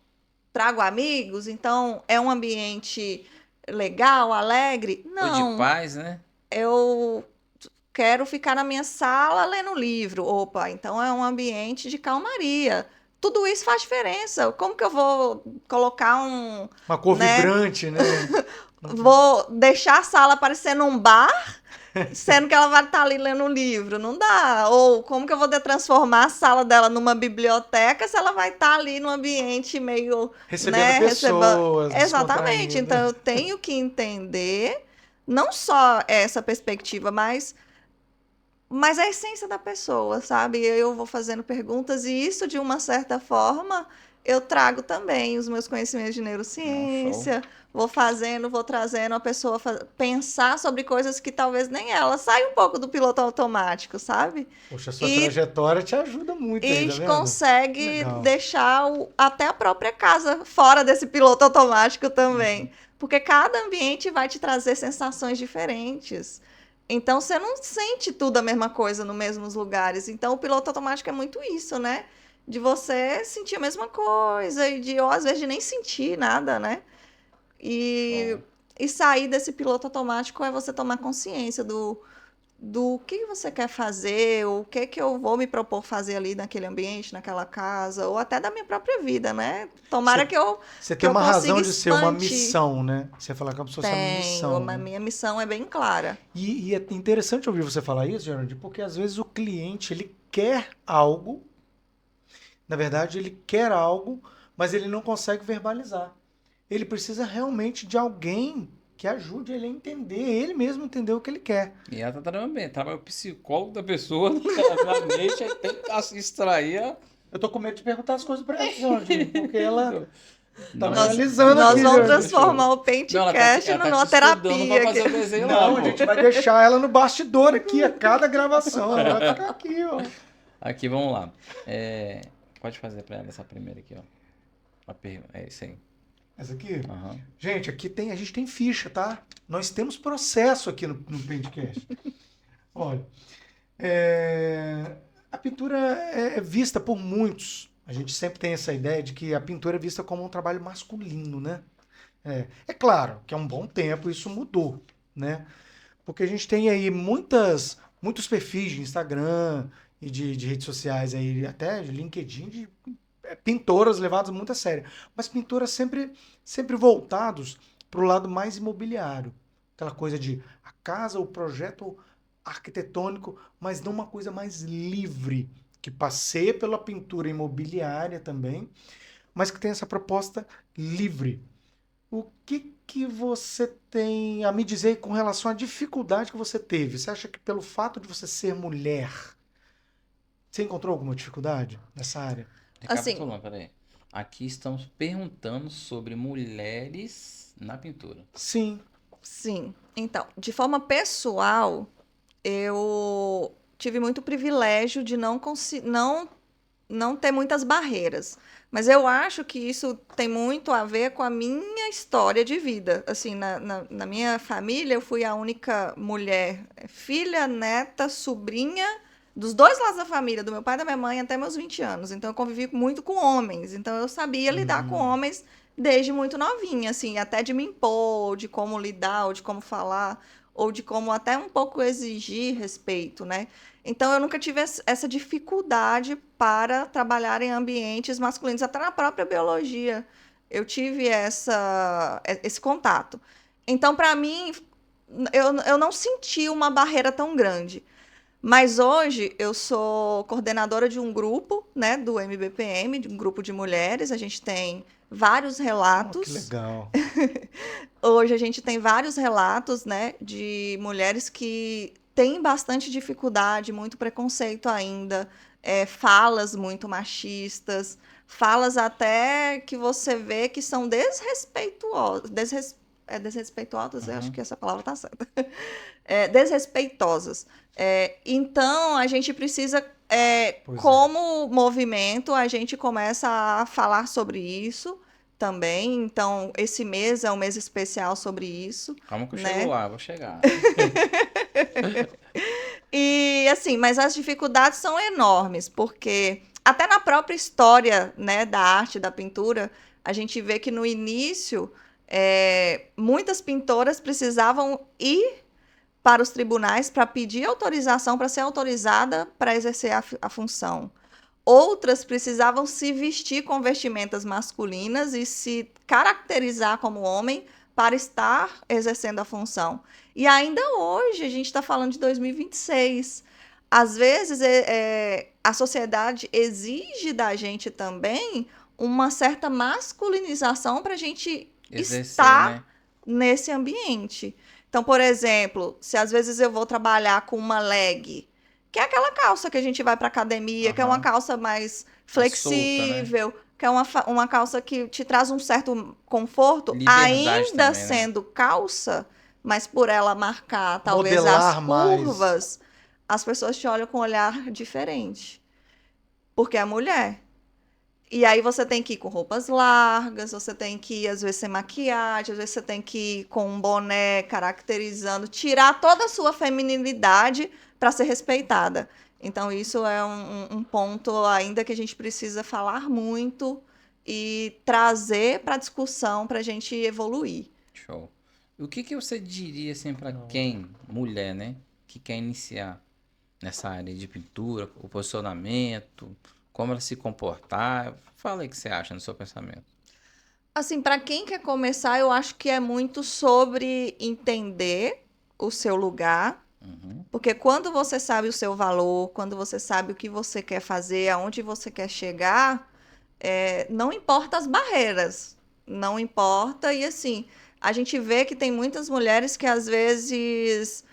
trago amigos, então é um ambiente legal, alegre? Ou de Não, paz, né? eu quero ficar na minha sala lendo livro. Opa, então é um ambiente de calmaria. Tudo isso faz diferença. Como que eu vou colocar Uma cor né? vibrante, né? Vou deixar a sala parecendo um bar, sendo que ela vai estar ali lendo um livro? Não dá. Ou como que eu vou transformar a sala dela numa biblioteca se ela vai estar ali num ambiente meio, Recebendo né, pessoas, Exatamente. descontraindo. Então eu tenho que entender não só essa perspectiva, mas a essência da pessoa, sabe? Eu vou fazendo perguntas e isso, de uma certa forma, eu trago também os meus conhecimentos de Não, show. neurociência, vou trazendo a pessoa pensar sobre coisas que talvez nem ela. Sai um pouco do piloto automático, sabe? Poxa, a sua E, trajetória te ajuda muito aí, tá e vendo? consegue Legal. deixar até a própria casa fora desse piloto automático também. Porque cada ambiente vai te trazer sensações diferentes. Então, você não sente tudo a mesma coisa nos mesmos lugares. Então, o piloto automático é muito isso, né? De você sentir a mesma coisa ou às vezes de nem sentir nada, né? E, Show. e sair desse piloto automático é você tomar consciência do que você quer fazer, o que eu vou me propor fazer ali naquele ambiente, naquela casa, ou até da minha própria vida, né? Tomara que eu Você que tem eu uma razão consiga de ser uma expandir. missão, né? Você falar como se fosse uma missão. A Né? minha missão é bem clara. E é interessante ouvir você falar isso, Gerard, porque às vezes o cliente ele quer algo, na verdade ele quer algo, mas ele não consegue verbalizar. Ele precisa realmente de alguém que ajude ele a entender, ele mesmo entender o que ele quer. E ela tá trabalhando bem, trabalha o psicólogo da pessoa na mente, aí tem que extrair. Eu tô com medo de perguntar as coisas pra ela, Gerard, porque ela Tá Nós- analisando Nós aqui, vamos gente. transformar o Não, Paintcast ela tá numa te estudando terapia. pra fazer o aqui. desenho lá, Não, a pô. gente vai deixar ela no bastidor aqui a cada gravação. Ela vai ficar aqui, ó. Aqui, vamos lá. Pode fazer pra ela essa primeira aqui, ó. É isso aí. Essa aqui? Aham. Gente, a gente tem ficha, tá? Nós temos processo aqui no Paintcast. Olha, a pintura é vista por muitos. A gente sempre tem essa ideia de que a pintura é vista como um trabalho masculino, né? É claro que há um bom tempo isso mudou, né? Porque a gente tem aí muitos perfis de Instagram e de redes sociais aí, até de LinkedIn, de pintoras levadas muito a sério. Mas pintoras sempre voltados para o lado mais imobiliário. Aquela coisa de a casa, o projeto arquitetônico, mas não uma coisa mais livre, que passeia pela pintura imobiliária também, mas que tem essa proposta livre. O que você tem a me dizer com relação à dificuldade que você teve? Você acha que pelo fato de você ser mulher, você encontrou alguma dificuldade nessa área? Assim, Recapitulando, peraí. Aqui estamos perguntando sobre mulheres na pintura. Sim. sim. Então, de forma pessoal, eu tive muito privilégio de não ter muitas barreiras. Mas eu acho que isso tem muito a ver com a minha história de vida. Assim, na minha família, eu fui a única mulher, filha, neta, sobrinha, dos dois lados da família, do meu pai e da minha mãe, até meus 20 anos. Então, eu convivi muito com homens. Então, eu sabia lidar com homens desde muito novinha, assim, até de me impor, de como lidar, ou de como falar, ou de como até um pouco exigir respeito, né? Então, eu nunca tive essa dificuldade para trabalhar em ambientes masculinos, até na própria biologia. Eu tive esse contato. Então, para mim, eu não senti uma barreira tão grande. Mas hoje eu sou coordenadora de um grupo, né, do MBPM, de um grupo de mulheres. A gente tem vários Que relatos. legal. Hoje a gente tem vários relatos, né, de mulheres que têm bastante dificuldade, muito preconceito ainda, falas muito machistas, falas até que você vê que são desrespeituosas. Desrespeituosas, eu acho Uhum. que essa palavra está certa. Desrespeitosas. Então, a gente precisa, Pois é. como movimento, a gente começa a falar sobre isso também. Então, esse mês é um mês especial sobre isso, Calma que eu né? chego lá, vou chegar. E assim, mas as dificuldades são enormes, porque até na própria história, né, da arte, da pintura, a gente vê que no início muitas pintoras precisavam ir para os tribunais para pedir autorização, para ser autorizada para exercer a função. Outras precisavam se vestir com vestimentas masculinas e se caracterizar como homem para estar exercendo a função. E ainda hoje, a gente está falando de 2026. Às vezes, a sociedade exige da gente também uma certa masculinização para a gente Exercer, estar né? nesse ambiente. Então, por exemplo, se às vezes eu vou trabalhar com uma leg, que é aquela calça que a gente vai para academia, que é uma Aham. calça mais Mais solta, né? flexível, que é uma calça que te traz um certo conforto, Liberdade ainda também, né? sendo calça, mas por ela marcar talvez Modelar as mais. curvas, as pessoas te olham com um olhar diferente. Porque é mulher. E aí você tem que ir com roupas largas, você tem que ir, às vezes, sem maquiagem, às vezes você tem que ir com um boné caracterizando, tirar toda a sua feminilidade para ser respeitada. Então, isso é um ponto ainda que a gente precisa falar muito e trazer para a discussão para a gente evoluir. Show. O que você diria assim para quem, mulher, né, que quer iniciar nessa área de pintura, o posicionamento, como ela se comportar? Fala aí o que você acha no seu pensamento. Assim, para quem quer começar, eu acho que é muito sobre entender o seu lugar, Uhum. porque quando você sabe o seu valor, quando você sabe o que você quer fazer, aonde você quer chegar, não importa as barreiras, não importa. E assim, a gente vê que tem muitas mulheres que às vezes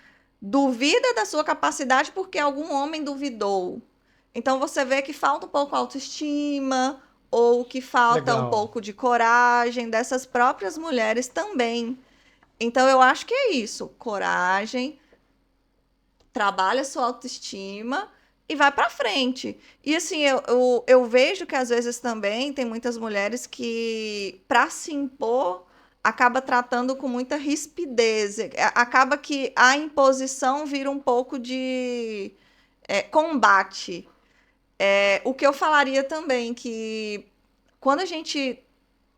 duvida da sua capacidade porque algum homem duvidou. Então você vê que falta um pouco a autoestima, ou que falta um Legal. pouco de coragem dessas próprias mulheres também. Então, eu acho que é isso. Coragem, trabalha sua autoestima e vai pra frente. E assim, eu vejo que às vezes também tem muitas mulheres que, para se impor, acaba tratando com muita rispidez. Acaba que a imposição vira um pouco de combate. O que eu falaria também, que quando a gente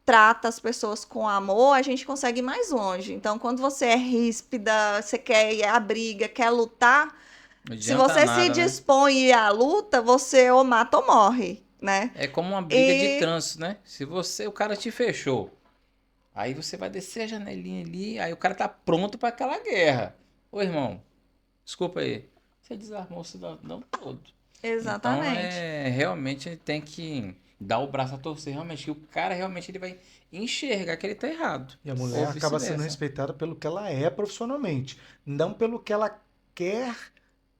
trata as pessoas com amor, a gente consegue ir mais longe. Então, quando você é ríspida, você quer ir à briga, quer lutar, Não se adianta você se nada, né? dispõe a ir à luta, você ou mata ou morre, né? É como uma briga de E trânsito, né? Se o cara te fechou, aí você vai descer a janelinha ali, aí o cara tá pronto pra aquela guerra. Ô, irmão, desculpa aí. Você desarmou o cidadão todo. Então, exatamente. realmente ele tem que dar o braço a torcer, realmente, que o cara realmente ele vai enxergar que ele tá errado, E a ou mulher acaba sendo vice-versa. respeitada pelo que ela é profissionalmente, não pelo que ela quer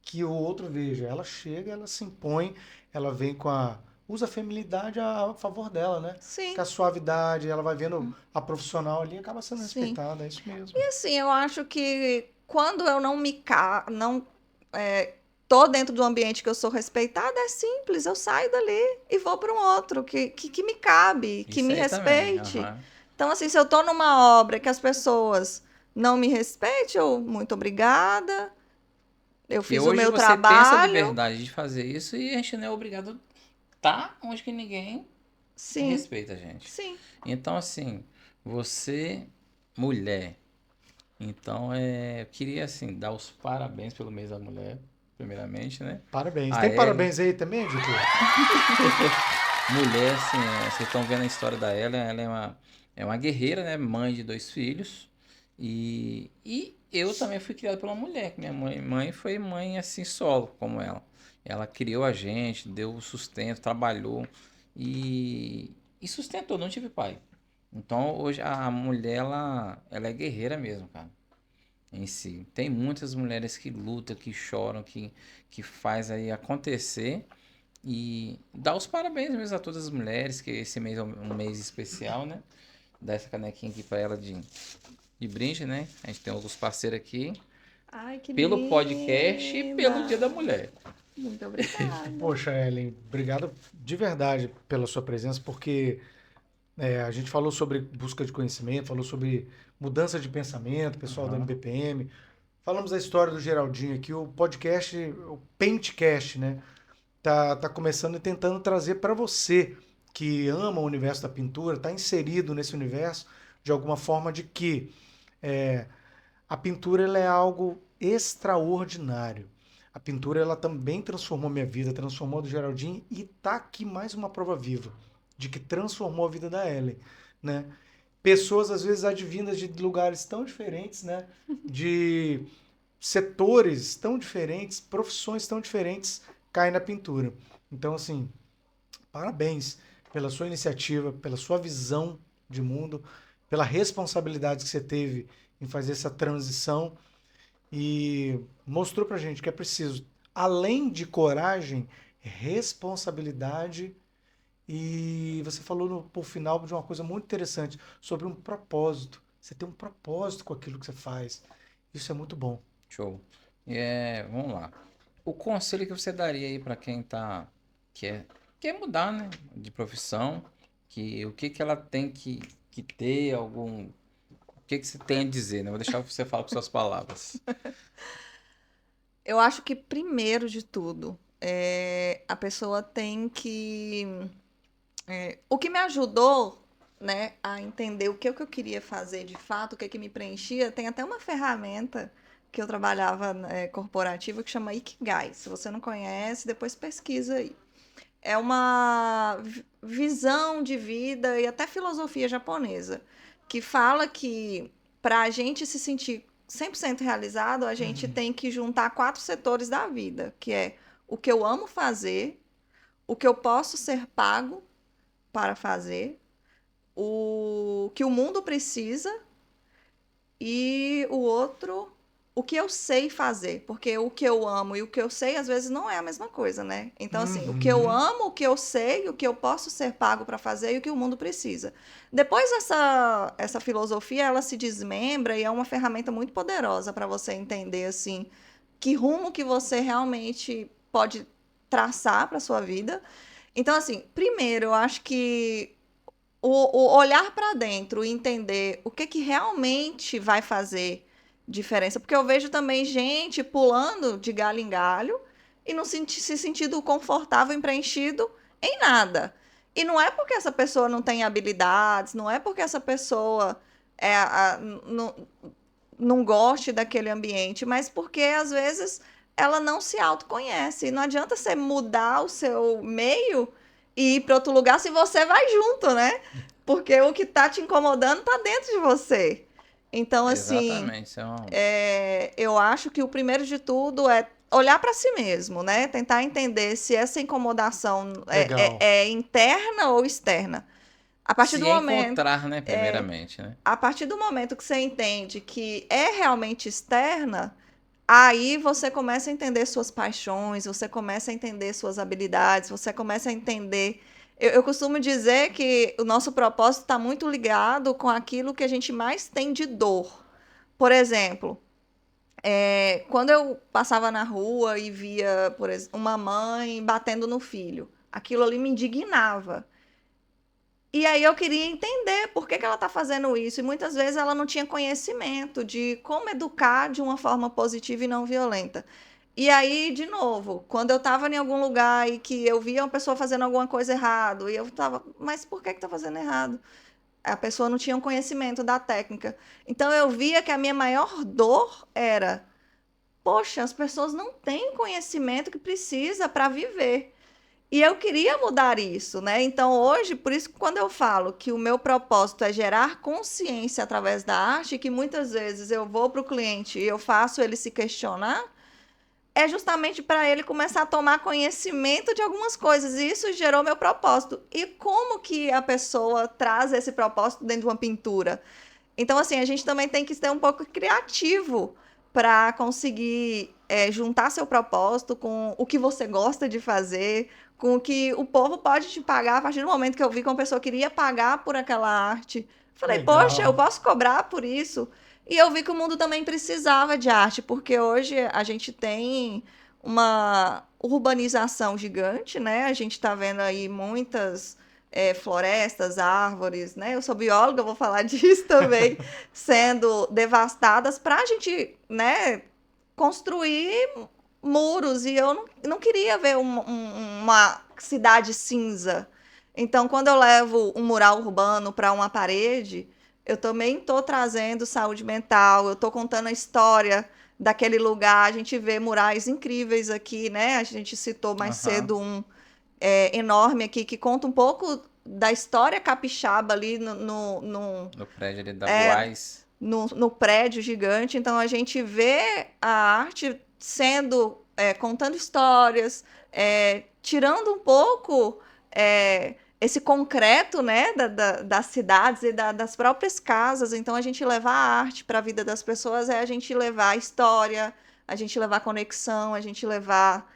que o outro veja. Ela chega, ela se impõe, ela vem com a. Usa a feminilidade a favor dela, né? Com Sim, a suavidade, ela vai vendo a profissional ali e acaba sendo sim. respeitada, é isso mesmo. E assim, eu acho que quando eu não me ca... não tô dentro do ambiente que eu sou respeitada, é simples, eu saio dali e vou para um outro que me cabe, que Isso me aí também, respeite. aham. Então, assim, se eu tô numa obra que as pessoas não me respeitem, eu, muito obrigada, eu Que fiz o hoje meu você tem essa trabalho. liberdade de fazer isso e a gente não é obrigado a tá onde que ninguém Sim, respeita a gente. sim. Então, assim, você, mulher, então eu queria, assim, dar os parabéns pelo mês da mulher, primeiramente, né? Parabéns. A Tem Ellen, parabéns aí também, editor? mulher, assim, vocês estão vendo a história da Ellen, ela é uma guerreira, né? Mãe de 2 filhos. E eu também fui criado por uma mulher, que minha mãe foi mãe, assim, solo, como ela. Ela criou a gente, deu o sustento, trabalhou e sustentou, não tive pai. Então, hoje a mulher, ela é guerreira mesmo, cara, em si. Tem muitas mulheres que lutam, que choram, que faz aí acontecer. E dar os parabéns mesmo a todas as mulheres, que esse mês é um mês especial, né? Dar essa canequinha aqui pra ela de brinde, né? A gente tem alguns parceiros aqui, Ai, que pelo podcast e pelo Dia da linda. Mulher. Muito obrigada. Poxa, Ellen, obrigado de verdade pela sua presença, porque a gente falou sobre busca de conhecimento, falou sobre mudança de pensamento, pessoal da Aham. MBPM, falamos da história do Geraldinho aqui, o podcast, o Paintcast, né? Tá começando e tentando trazer para você que ama o universo da pintura, está inserido nesse universo de alguma forma de que é, a pintura ela é algo extraordinário. A pintura ela também transformou minha vida, transformou a do Geraldinho e tá aqui mais uma prova viva de que transformou a vida da Ellen, né? Pessoas às vezes advindas de lugares tão diferentes, né? De setores tão diferentes, profissões tão diferentes caem na pintura. Então assim, parabéns pela sua iniciativa, pela sua visão de mundo, pela responsabilidade que você teve em fazer essa transição e mostrou pra gente que é preciso, além de coragem, responsabilidade e você falou por final de uma coisa muito interessante sobre um propósito. Você tem um propósito com aquilo que você faz. Isso é muito bom. Show. Vamos lá. O conselho que você daria aí pra quem quer mudar, né, de profissão, o que que ela tem que ter o que que você tem a dizer, né? Vou deixar você falar com suas palavras. Eu acho que, primeiro de tudo, a pessoa tem que. O que me ajudou, né, a entender o que eu queria fazer de fato, o que me preenchia, tem até uma ferramenta que eu trabalhava corporativa que chama Ikigai. Se você não conhece, depois pesquisa aí. É uma visão de vida e até filosofia japonesa, que fala que para a gente se sentir 100% realizado, a gente Uhum. tem que juntar 4 setores da vida, que é o que eu amo fazer, o que eu posso ser pago para fazer, o que o mundo precisa e o outro, o que eu sei fazer, porque o que eu amo e o que eu sei às vezes não é a mesma coisa, né? Então, assim, o que eu amo, o que eu sei, o que eu posso ser pago para fazer e o que o mundo precisa. Depois essa filosofia, ela se desmembra e é uma ferramenta muito poderosa para você entender, assim, que rumo que você realmente pode traçar para sua vida. Então, assim, primeiro, eu acho que o olhar para dentro e entender o que que realmente vai fazer diferença, porque eu vejo também gente pulando de galho em galho e não se sentindo confortável e preenchido em nada. E não é porque essa pessoa não tem habilidades, não é porque essa pessoa não goste daquele ambiente, mas porque às vezes ela não se autoconhece. E não adianta você mudar o seu meio e ir para outro lugar se você vai junto, né? Porque o que tá te incomodando tá dentro de você. Então, assim, Exatamente. Isso é um... eu acho que o primeiro de tudo é olhar para si mesmo, né? Tentar entender se essa incomodação Legal. é interna ou externa. A partir do Se momento, encontrar, né, primeiramente, né? a partir do momento que você entende que é realmente externa, aí você começa a entender suas paixões, você começa a entender suas habilidades, você começa a entender. Eu costumo dizer que o nosso propósito está muito ligado com aquilo que a gente mais tem de dor. Por exemplo, quando eu passava na rua e via, por exemplo, uma mãe batendo no filho, aquilo ali me indignava. E aí eu queria entender por que ela está fazendo isso. E muitas vezes ela não tinha conhecimento de como educar de uma forma positiva e não violenta. E aí, de novo, quando eu estava em algum lugar e que eu via uma pessoa fazendo alguma coisa errado, e eu estava, mas por que está fazendo errado? A pessoa não tinha um conhecimento da técnica. Então eu via que a minha maior dor era, poxa, as pessoas não têm o conhecimento que precisa para viver. E eu queria mudar isso, né? Então, hoje, por isso que quando eu falo que o meu propósito é gerar consciência através da arte, que muitas vezes eu vou para o cliente e eu faço ele se questionar, é justamente para ele começar a tomar conhecimento de algumas coisas. E isso gerou meu propósito. E como que a pessoa traz esse propósito dentro de uma pintura? Então, assim, a gente também tem que ser um pouco criativo para conseguir juntar seu propósito com o que você gosta de fazer, com o que o povo pode te pagar. A partir do momento que eu vi que uma pessoa queria pagar por aquela arte, falei, poxa, eu Legal. posso cobrar por isso. E eu vi que o mundo também precisava de arte, porque hoje a gente tem uma urbanização gigante, né? A gente está vendo aí muitas florestas, árvores, né? Eu sou bióloga, eu vou falar disso também, sendo devastadas para a gente, né, construir muros. E eu não queria ver uma cidade cinza. Então, quando eu levo um mural urbano para uma parede, eu também estou trazendo saúde mental, eu estou contando a história daquele lugar. A gente vê murais incríveis aqui, né? A gente citou mais Aham. cedo um enorme aqui, que conta um pouco da história capixaba ali No prédio ali da Boaz. no prédio gigante. Então a gente vê a arte sendo, contando histórias, tirando um pouco esse concreto, né, das cidades e das próprias casas. Então a gente levar a arte para a vida das pessoas é a gente levar a história, a gente levar conexão, a gente levar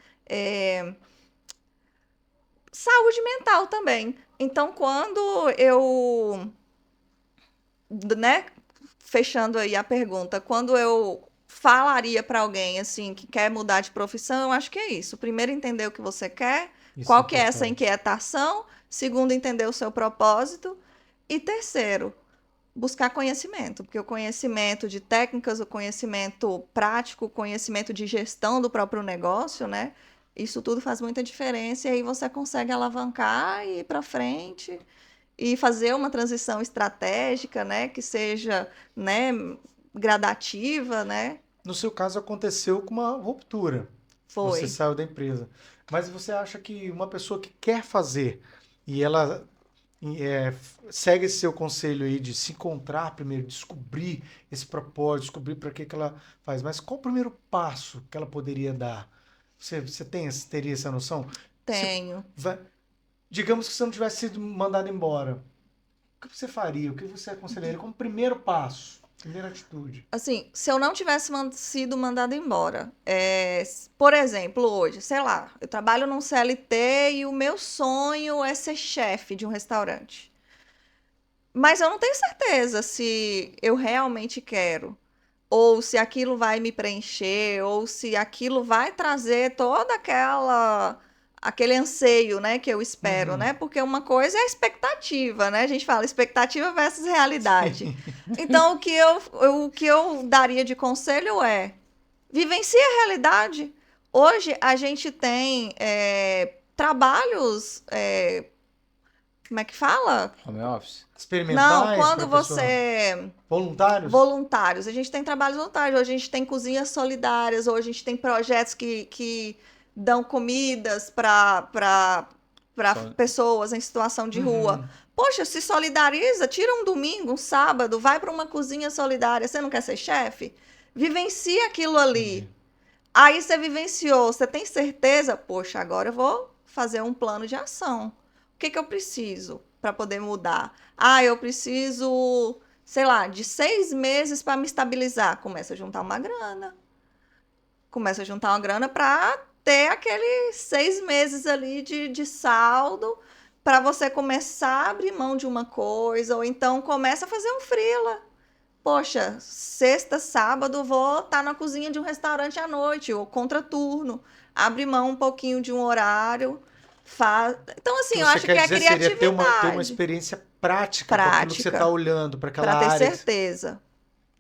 saúde mental também. Então, quando eu, né, fechando aí a pergunta, quando eu falaria para alguém assim que quer mudar de profissão, eu acho que é isso. Primeiro, entender o que você quer, Isso é qual que é essa importante. inquietação. Segundo, entender o seu propósito. E terceiro, buscar conhecimento, porque o conhecimento de técnicas, o conhecimento prático, o conhecimento de gestão do próprio negócio, né? Isso tudo faz muita diferença e aí você consegue alavancar e ir para frente e fazer uma transição estratégica, né, que seja, né, gradativa, né? No seu caso, aconteceu com uma ruptura. Você Foi. saiu da empresa. Mas você acha que uma pessoa que quer fazer e ela segue esse seu conselho aí de se encontrar primeiro, descobrir esse propósito, descobrir para que ela faz. Mas qual o primeiro passo que ela poderia dar? Você teria essa noção? Se, Tenho. vai- digamos que você não tivesse sido mandado embora. O que você faria? O que você aconselharia como primeiro passo? Primeira atitude. Assim, se eu não tivesse sido mandada embora, por exemplo, hoje, sei lá, eu trabalho num CLT e o meu sonho é ser chefe de um restaurante. Mas eu não tenho certeza se eu realmente quero, ou se aquilo vai me preencher, ou se aquilo vai trazer toda aquele anseio, né, que eu espero, Uhum. né? Porque uma coisa é a expectativa, né? A gente fala expectativa versus realidade. Então, o que eu daria de conselho é vivencie a realidade. Hoje a gente tem trabalhos, como é que fala? Home office? Não, Experimentais para quando a pessoa. você Voluntários? voluntários. A gente tem trabalhos voluntários, hoje a gente tem cozinhas solidárias, hoje a gente tem projetos que dão comidas para Só- pessoas em situação de rua. Uhum. Poxa, se solidariza, tira um domingo, um sábado, vai para uma cozinha solidária. Você não quer ser chefe? Vivencia aquilo ali. Entendi. Aí você vivenciou, você tem certeza? Poxa, agora eu vou fazer um plano de ação. O que que eu preciso para poder mudar? Ah, eu preciso, sei lá, de 6 meses para me estabilizar. Começa a juntar uma grana. Começa a juntar uma grana para ter aqueles 6 meses ali de saldo para você começar a abrir mão de uma coisa, ou então começa a fazer um freela. Poxa, sexta, sábado vou estar na cozinha de um restaurante à noite, ou contraturno. Abre mão um pouquinho de um horário. Faz. Então, O que assim, eu você acho que quer é a dizer seria ter uma criatividade experiência prática com aquilo que você está prática, olhando, para aquela para ter área, certeza.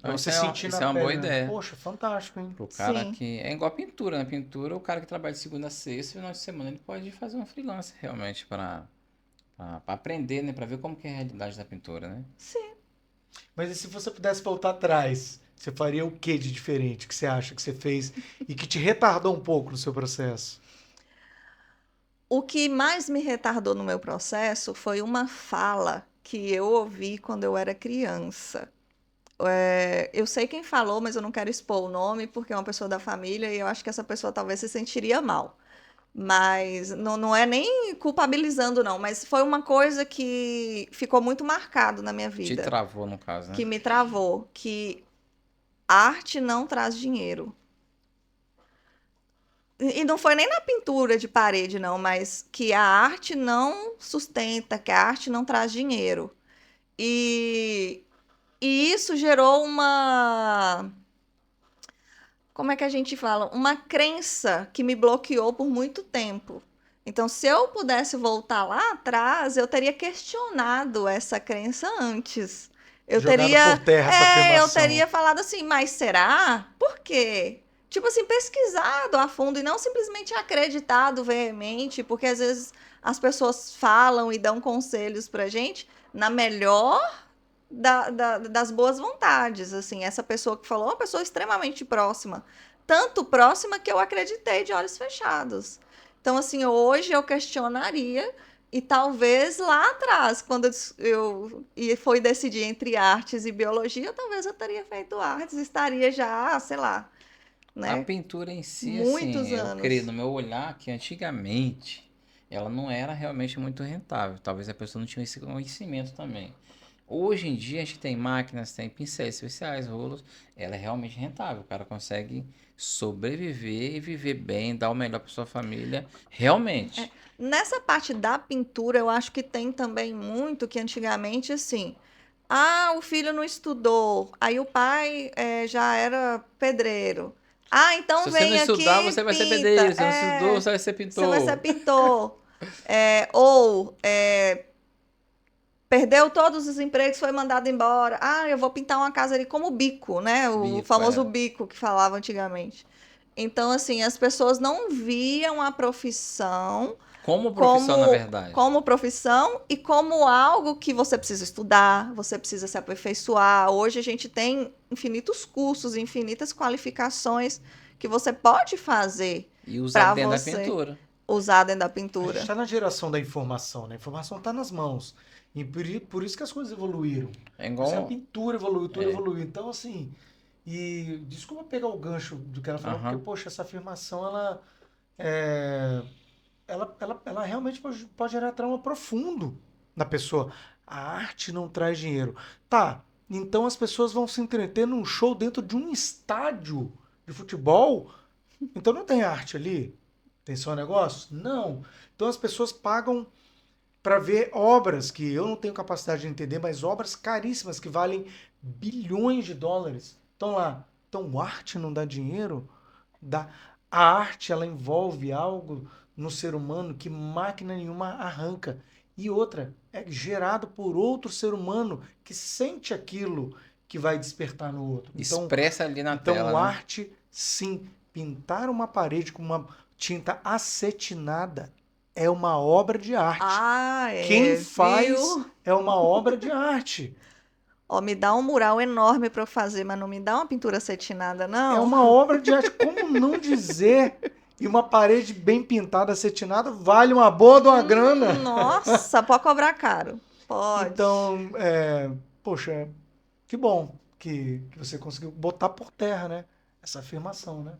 para Não, você sentir na isso é uma boa pele, né? ideia. Poxa, fantástico, hein? Pro cara Sim. que. É igual a pintura, né? Pintura, o cara que trabalha de segunda a sexta, e no final de semana ele pode fazer um freelance realmente pra aprender, né? Pra ver como que é a realidade da pintura, né? Sim. Mas e se você pudesse voltar atrás, você faria o que de diferente que você acha que você fez e que te retardou um pouco no seu processo? O que mais me retardou no meu processo foi uma fala que eu ouvi quando eu era criança. Eu sei quem falou, mas eu não quero expor o nome porque é uma pessoa da família e eu acho que essa pessoa talvez se sentiria mal. Mas não é nem culpabilizando, não, mas foi uma coisa que ficou muito marcado na minha Te vida, travou, no caso, né? que me travou, que arte não traz dinheiro. E não foi nem na pintura de parede, não, mas que a arte não sustenta, que a arte não traz dinheiro. E, e isso gerou como é que a gente fala? Uma crença que me bloqueou por muito tempo. Então, se eu pudesse voltar lá atrás, eu teria questionado essa crença antes. Eu Jogado por teria, terra essa eu afirmação. teria falado assim, mas será? Por quê? Tipo assim, pesquisado a fundo e não simplesmente acreditado veemente, porque às vezes as pessoas falam e dão conselhos pra gente na melhor das boas vontades, assim, essa pessoa que falou, é uma pessoa extremamente próxima, tanto próxima que eu acreditei de olhos fechados. Então, assim, hoje eu questionaria e talvez lá atrás, quando e foi decidir entre artes e biologia, talvez eu teria feito artes, estaria já, sei lá, A né, pintura em si, assim, muitos eu creio anos. no meu olhar que antigamente ela não era realmente muito rentável. Talvez a pessoa não tinha esse conhecimento também. Hoje em dia a gente tem máquinas, tem pincéis especiais, rolos, ela é realmente rentável. O cara consegue sobreviver e viver bem, dar o melhor para sua família, É, realmente. nessa parte da pintura, eu acho que tem também muito que antigamente, assim, ah, o filho não estudou, aí o pai já era pedreiro. Ah, então Se você não vem aqui estudar, e você vai ser pinta. pedreiro. Se você não estudou, você vai ser Você vai ser pintor. pintor. Ou perdeu todos os empregos, foi mandado embora. Ah, eu vou pintar uma casa ali como bico, né? O Bico, famoso é. bico que falava antigamente. Então, assim, as pessoas não viam a profissão Como profissão, na como, verdade. como profissão e como algo que você precisa estudar, você precisa se aperfeiçoar. Hoje a gente tem infinitos cursos, infinitas qualificações que você pode fazer E usar para dentro da você pintura. usar dentro da A gente pintura. está na geração da informação, né? A informação está nas mãos. E por isso que as coisas evoluíram. É Por isso que a igual. pintura evoluiu, tudo É. evoluiu. Então, assim, e desculpa pegar o gancho do que ela falou, porque, Aham. poxa, essa afirmação, é, ela realmente pode gerar trauma profundo na pessoa. A arte não traz dinheiro. Tá, Então as pessoas vão se entreter num show dentro de um estádio de futebol. Então não tem arte ali? Tem só negócio? Não. Então as pessoas pagam para ver obras que eu não tenho capacidade de entender, mas obras caríssimas que valem bilhões de dólares. Estão lá. Então arte não dá dinheiro? Dá. A arte, ela envolve algo no ser humano que máquina nenhuma arranca. E outra, é gerado por outro ser humano que sente aquilo que vai despertar no outro. Expressa ali na Então, tela, né? arte, sim, pintar uma parede com uma tinta acetinada é uma obra de arte. Ah, Quem faz viu? é uma obra de arte. Ó, me dá um mural enorme para eu fazer, mas não me dá uma pintura acetinada, É não? uma obra de arte. Como não dizer? E uma parede bem pintada, acetinada, vale uma boa de uma grana. Nossa, pode cobrar caro. Pode. Então, poxa, que bom que você conseguiu botar por terra, né? Essa afirmação, né?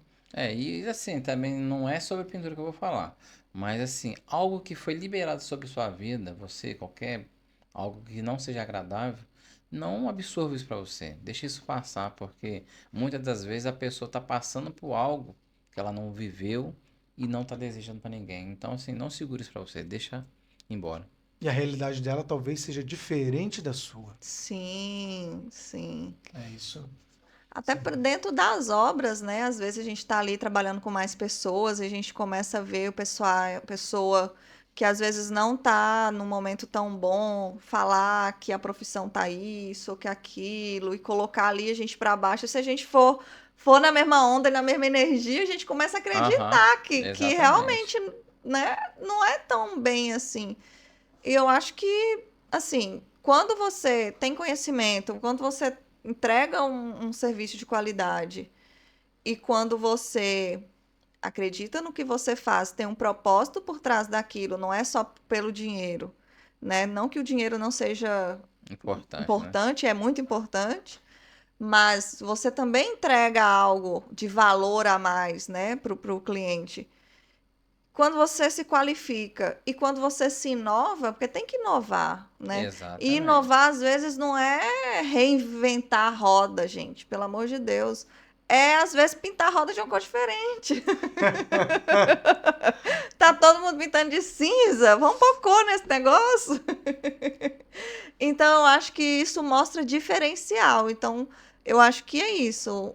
E assim, também não é sobre pintura que eu vou falar, mas assim, algo que foi liberado sobre sua vida, você, qualquer, algo que não seja agradável, não absorva isso pra você, deixa isso passar, porque muitas das vezes a pessoa tá passando por algo que ela não viveu e não tá desejando pra ninguém. Então, assim, não segure isso pra você, deixa embora. E a realidade dela talvez seja diferente da sua. Sim, sim. É isso. Até dentro das obras, né? Às vezes a gente está ali trabalhando com mais pessoas e a gente começa a ver a pessoa que às vezes não está num momento tão bom, falar que a profissão tá isso ou que aquilo, e colocar ali a gente para baixo. Se a gente for na mesma onda e na mesma energia, a gente começa a Aham, acreditar que exatamente. realmente, né, não é tão bem assim. E eu acho que, assim, quando você tem conhecimento, quando você entrega um serviço de qualidade e quando você acredita no que você faz, tem um propósito por trás daquilo, não é só pelo dinheiro, né? Não que o dinheiro não seja Importante, né? importante, é muito importante, mas você também entrega algo de valor a mais, né, para o cliente. Quando você se qualifica e quando você se inova, porque tem que inovar, né? E Exatamente. inovar, às vezes, não é reinventar a roda, gente, pelo amor de Deus. É, às vezes, pintar a roda de uma cor diferente. Tá todo mundo pintando de cinza, vamos pôr cor nesse negócio. Então, eu acho que isso mostra diferencial. Então, eu acho que é isso.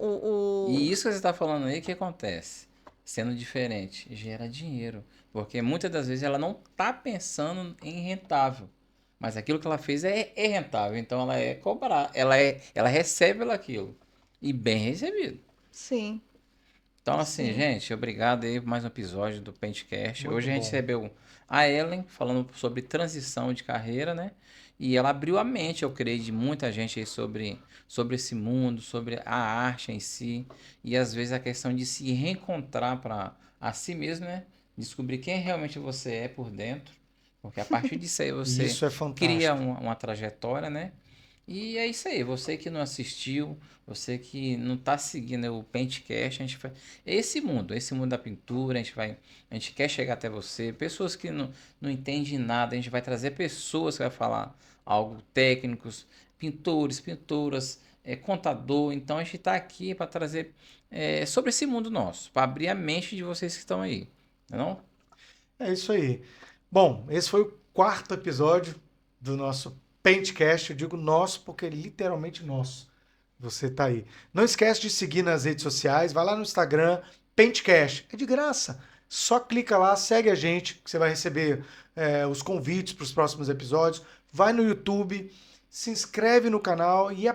E isso que você está falando aí, o que acontece? Sendo diferente, gera dinheiro. Porque muitas das vezes ela não está pensando em rentável. Mas aquilo que ela fez é rentável. Então ela é cobrar, ela recebe pelo aquilo. E bem recebido. Sim, Então, assim, sim. gente, obrigado aí por mais um episódio do Pentcast. Muito Hoje a gente bom. recebeu a Ellen falando sobre transição de carreira, né? E ela abriu a mente, eu creio, de muita gente aí sobre esse mundo, sobre a arte em si. E às vezes a questão de se reencontrar para a si mesmo, né? Descobrir quem realmente você é por dentro. Porque a partir disso aí E você isso é cria fantástico. uma trajetória, né? E é isso aí, você que não assistiu, você que não está seguindo o Pentcast, a gente vai, esse mundo da pintura, a gente quer chegar até você, pessoas que não entendem nada, a gente vai trazer pessoas que vai falar algo técnicos, pintores, pintoras, contador, então a gente está aqui para trazer sobre esse mundo nosso, para abrir a mente de vocês que estão aí, não é não? É isso aí. Bom, esse foi o quarto episódio do nosso Pentcast. Eu digo nosso porque é literalmente nosso. Você tá aí. Não esquece de seguir nas redes sociais. Vai lá no Instagram, Pentcast. É de graça. Só clica lá, segue a gente, que você vai receber os convites para os próximos episódios. Vai no YouTube, se inscreve no canal e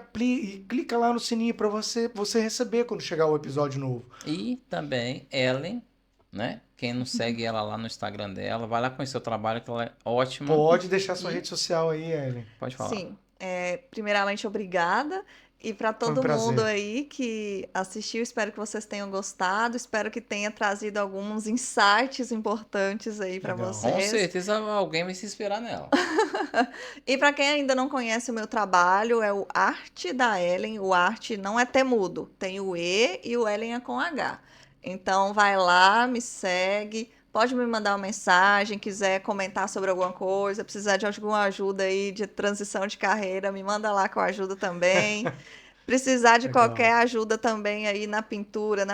clica lá no sininho para você receber quando chegar o episódio novo. E também Ellen, né? Quem não segue ela lá no Instagram dela, vai lá conhecer o trabalho, que ela é ótima. Pode deixar sua E rede social aí, Ellen. pode falar. Sim, primeiramente, obrigada. E para Foi um todo mundo prazer. aí que assistiu, espero que vocês tenham gostado. Espero que tenha trazido alguns insights importantes aí para Legal. Com vocês. certeza alguém vai se inspirar nela. E para quem ainda não conhece o meu trabalho, é o Arte da Ellen. O Arte não é temudo, tem o E e o Ellen é com H. Então vai lá, me segue, pode me mandar uma mensagem, quiser comentar sobre alguma coisa, precisar de alguma ajuda aí de transição de carreira, me manda lá que eu ajudo também. Precisar de Legal. qualquer ajuda também aí na pintura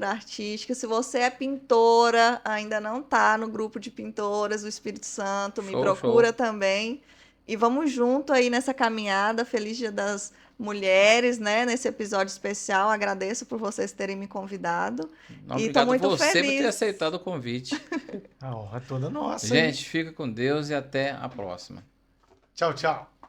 artística. Se você é pintora, ainda não está no grupo de pintoras do Espírito Santo, me Show, procura show. também. E vamos junto aí nessa caminhada. Feliz Dia das Mulheres, né? Nesse episódio especial. Agradeço por vocês terem me convidado. Não, E estou obrigado muito você por ter feliz. aceitado o convite. A honra é toda nossa, hein? Gente, fica com Deus e até a próxima. Tchau, tchau.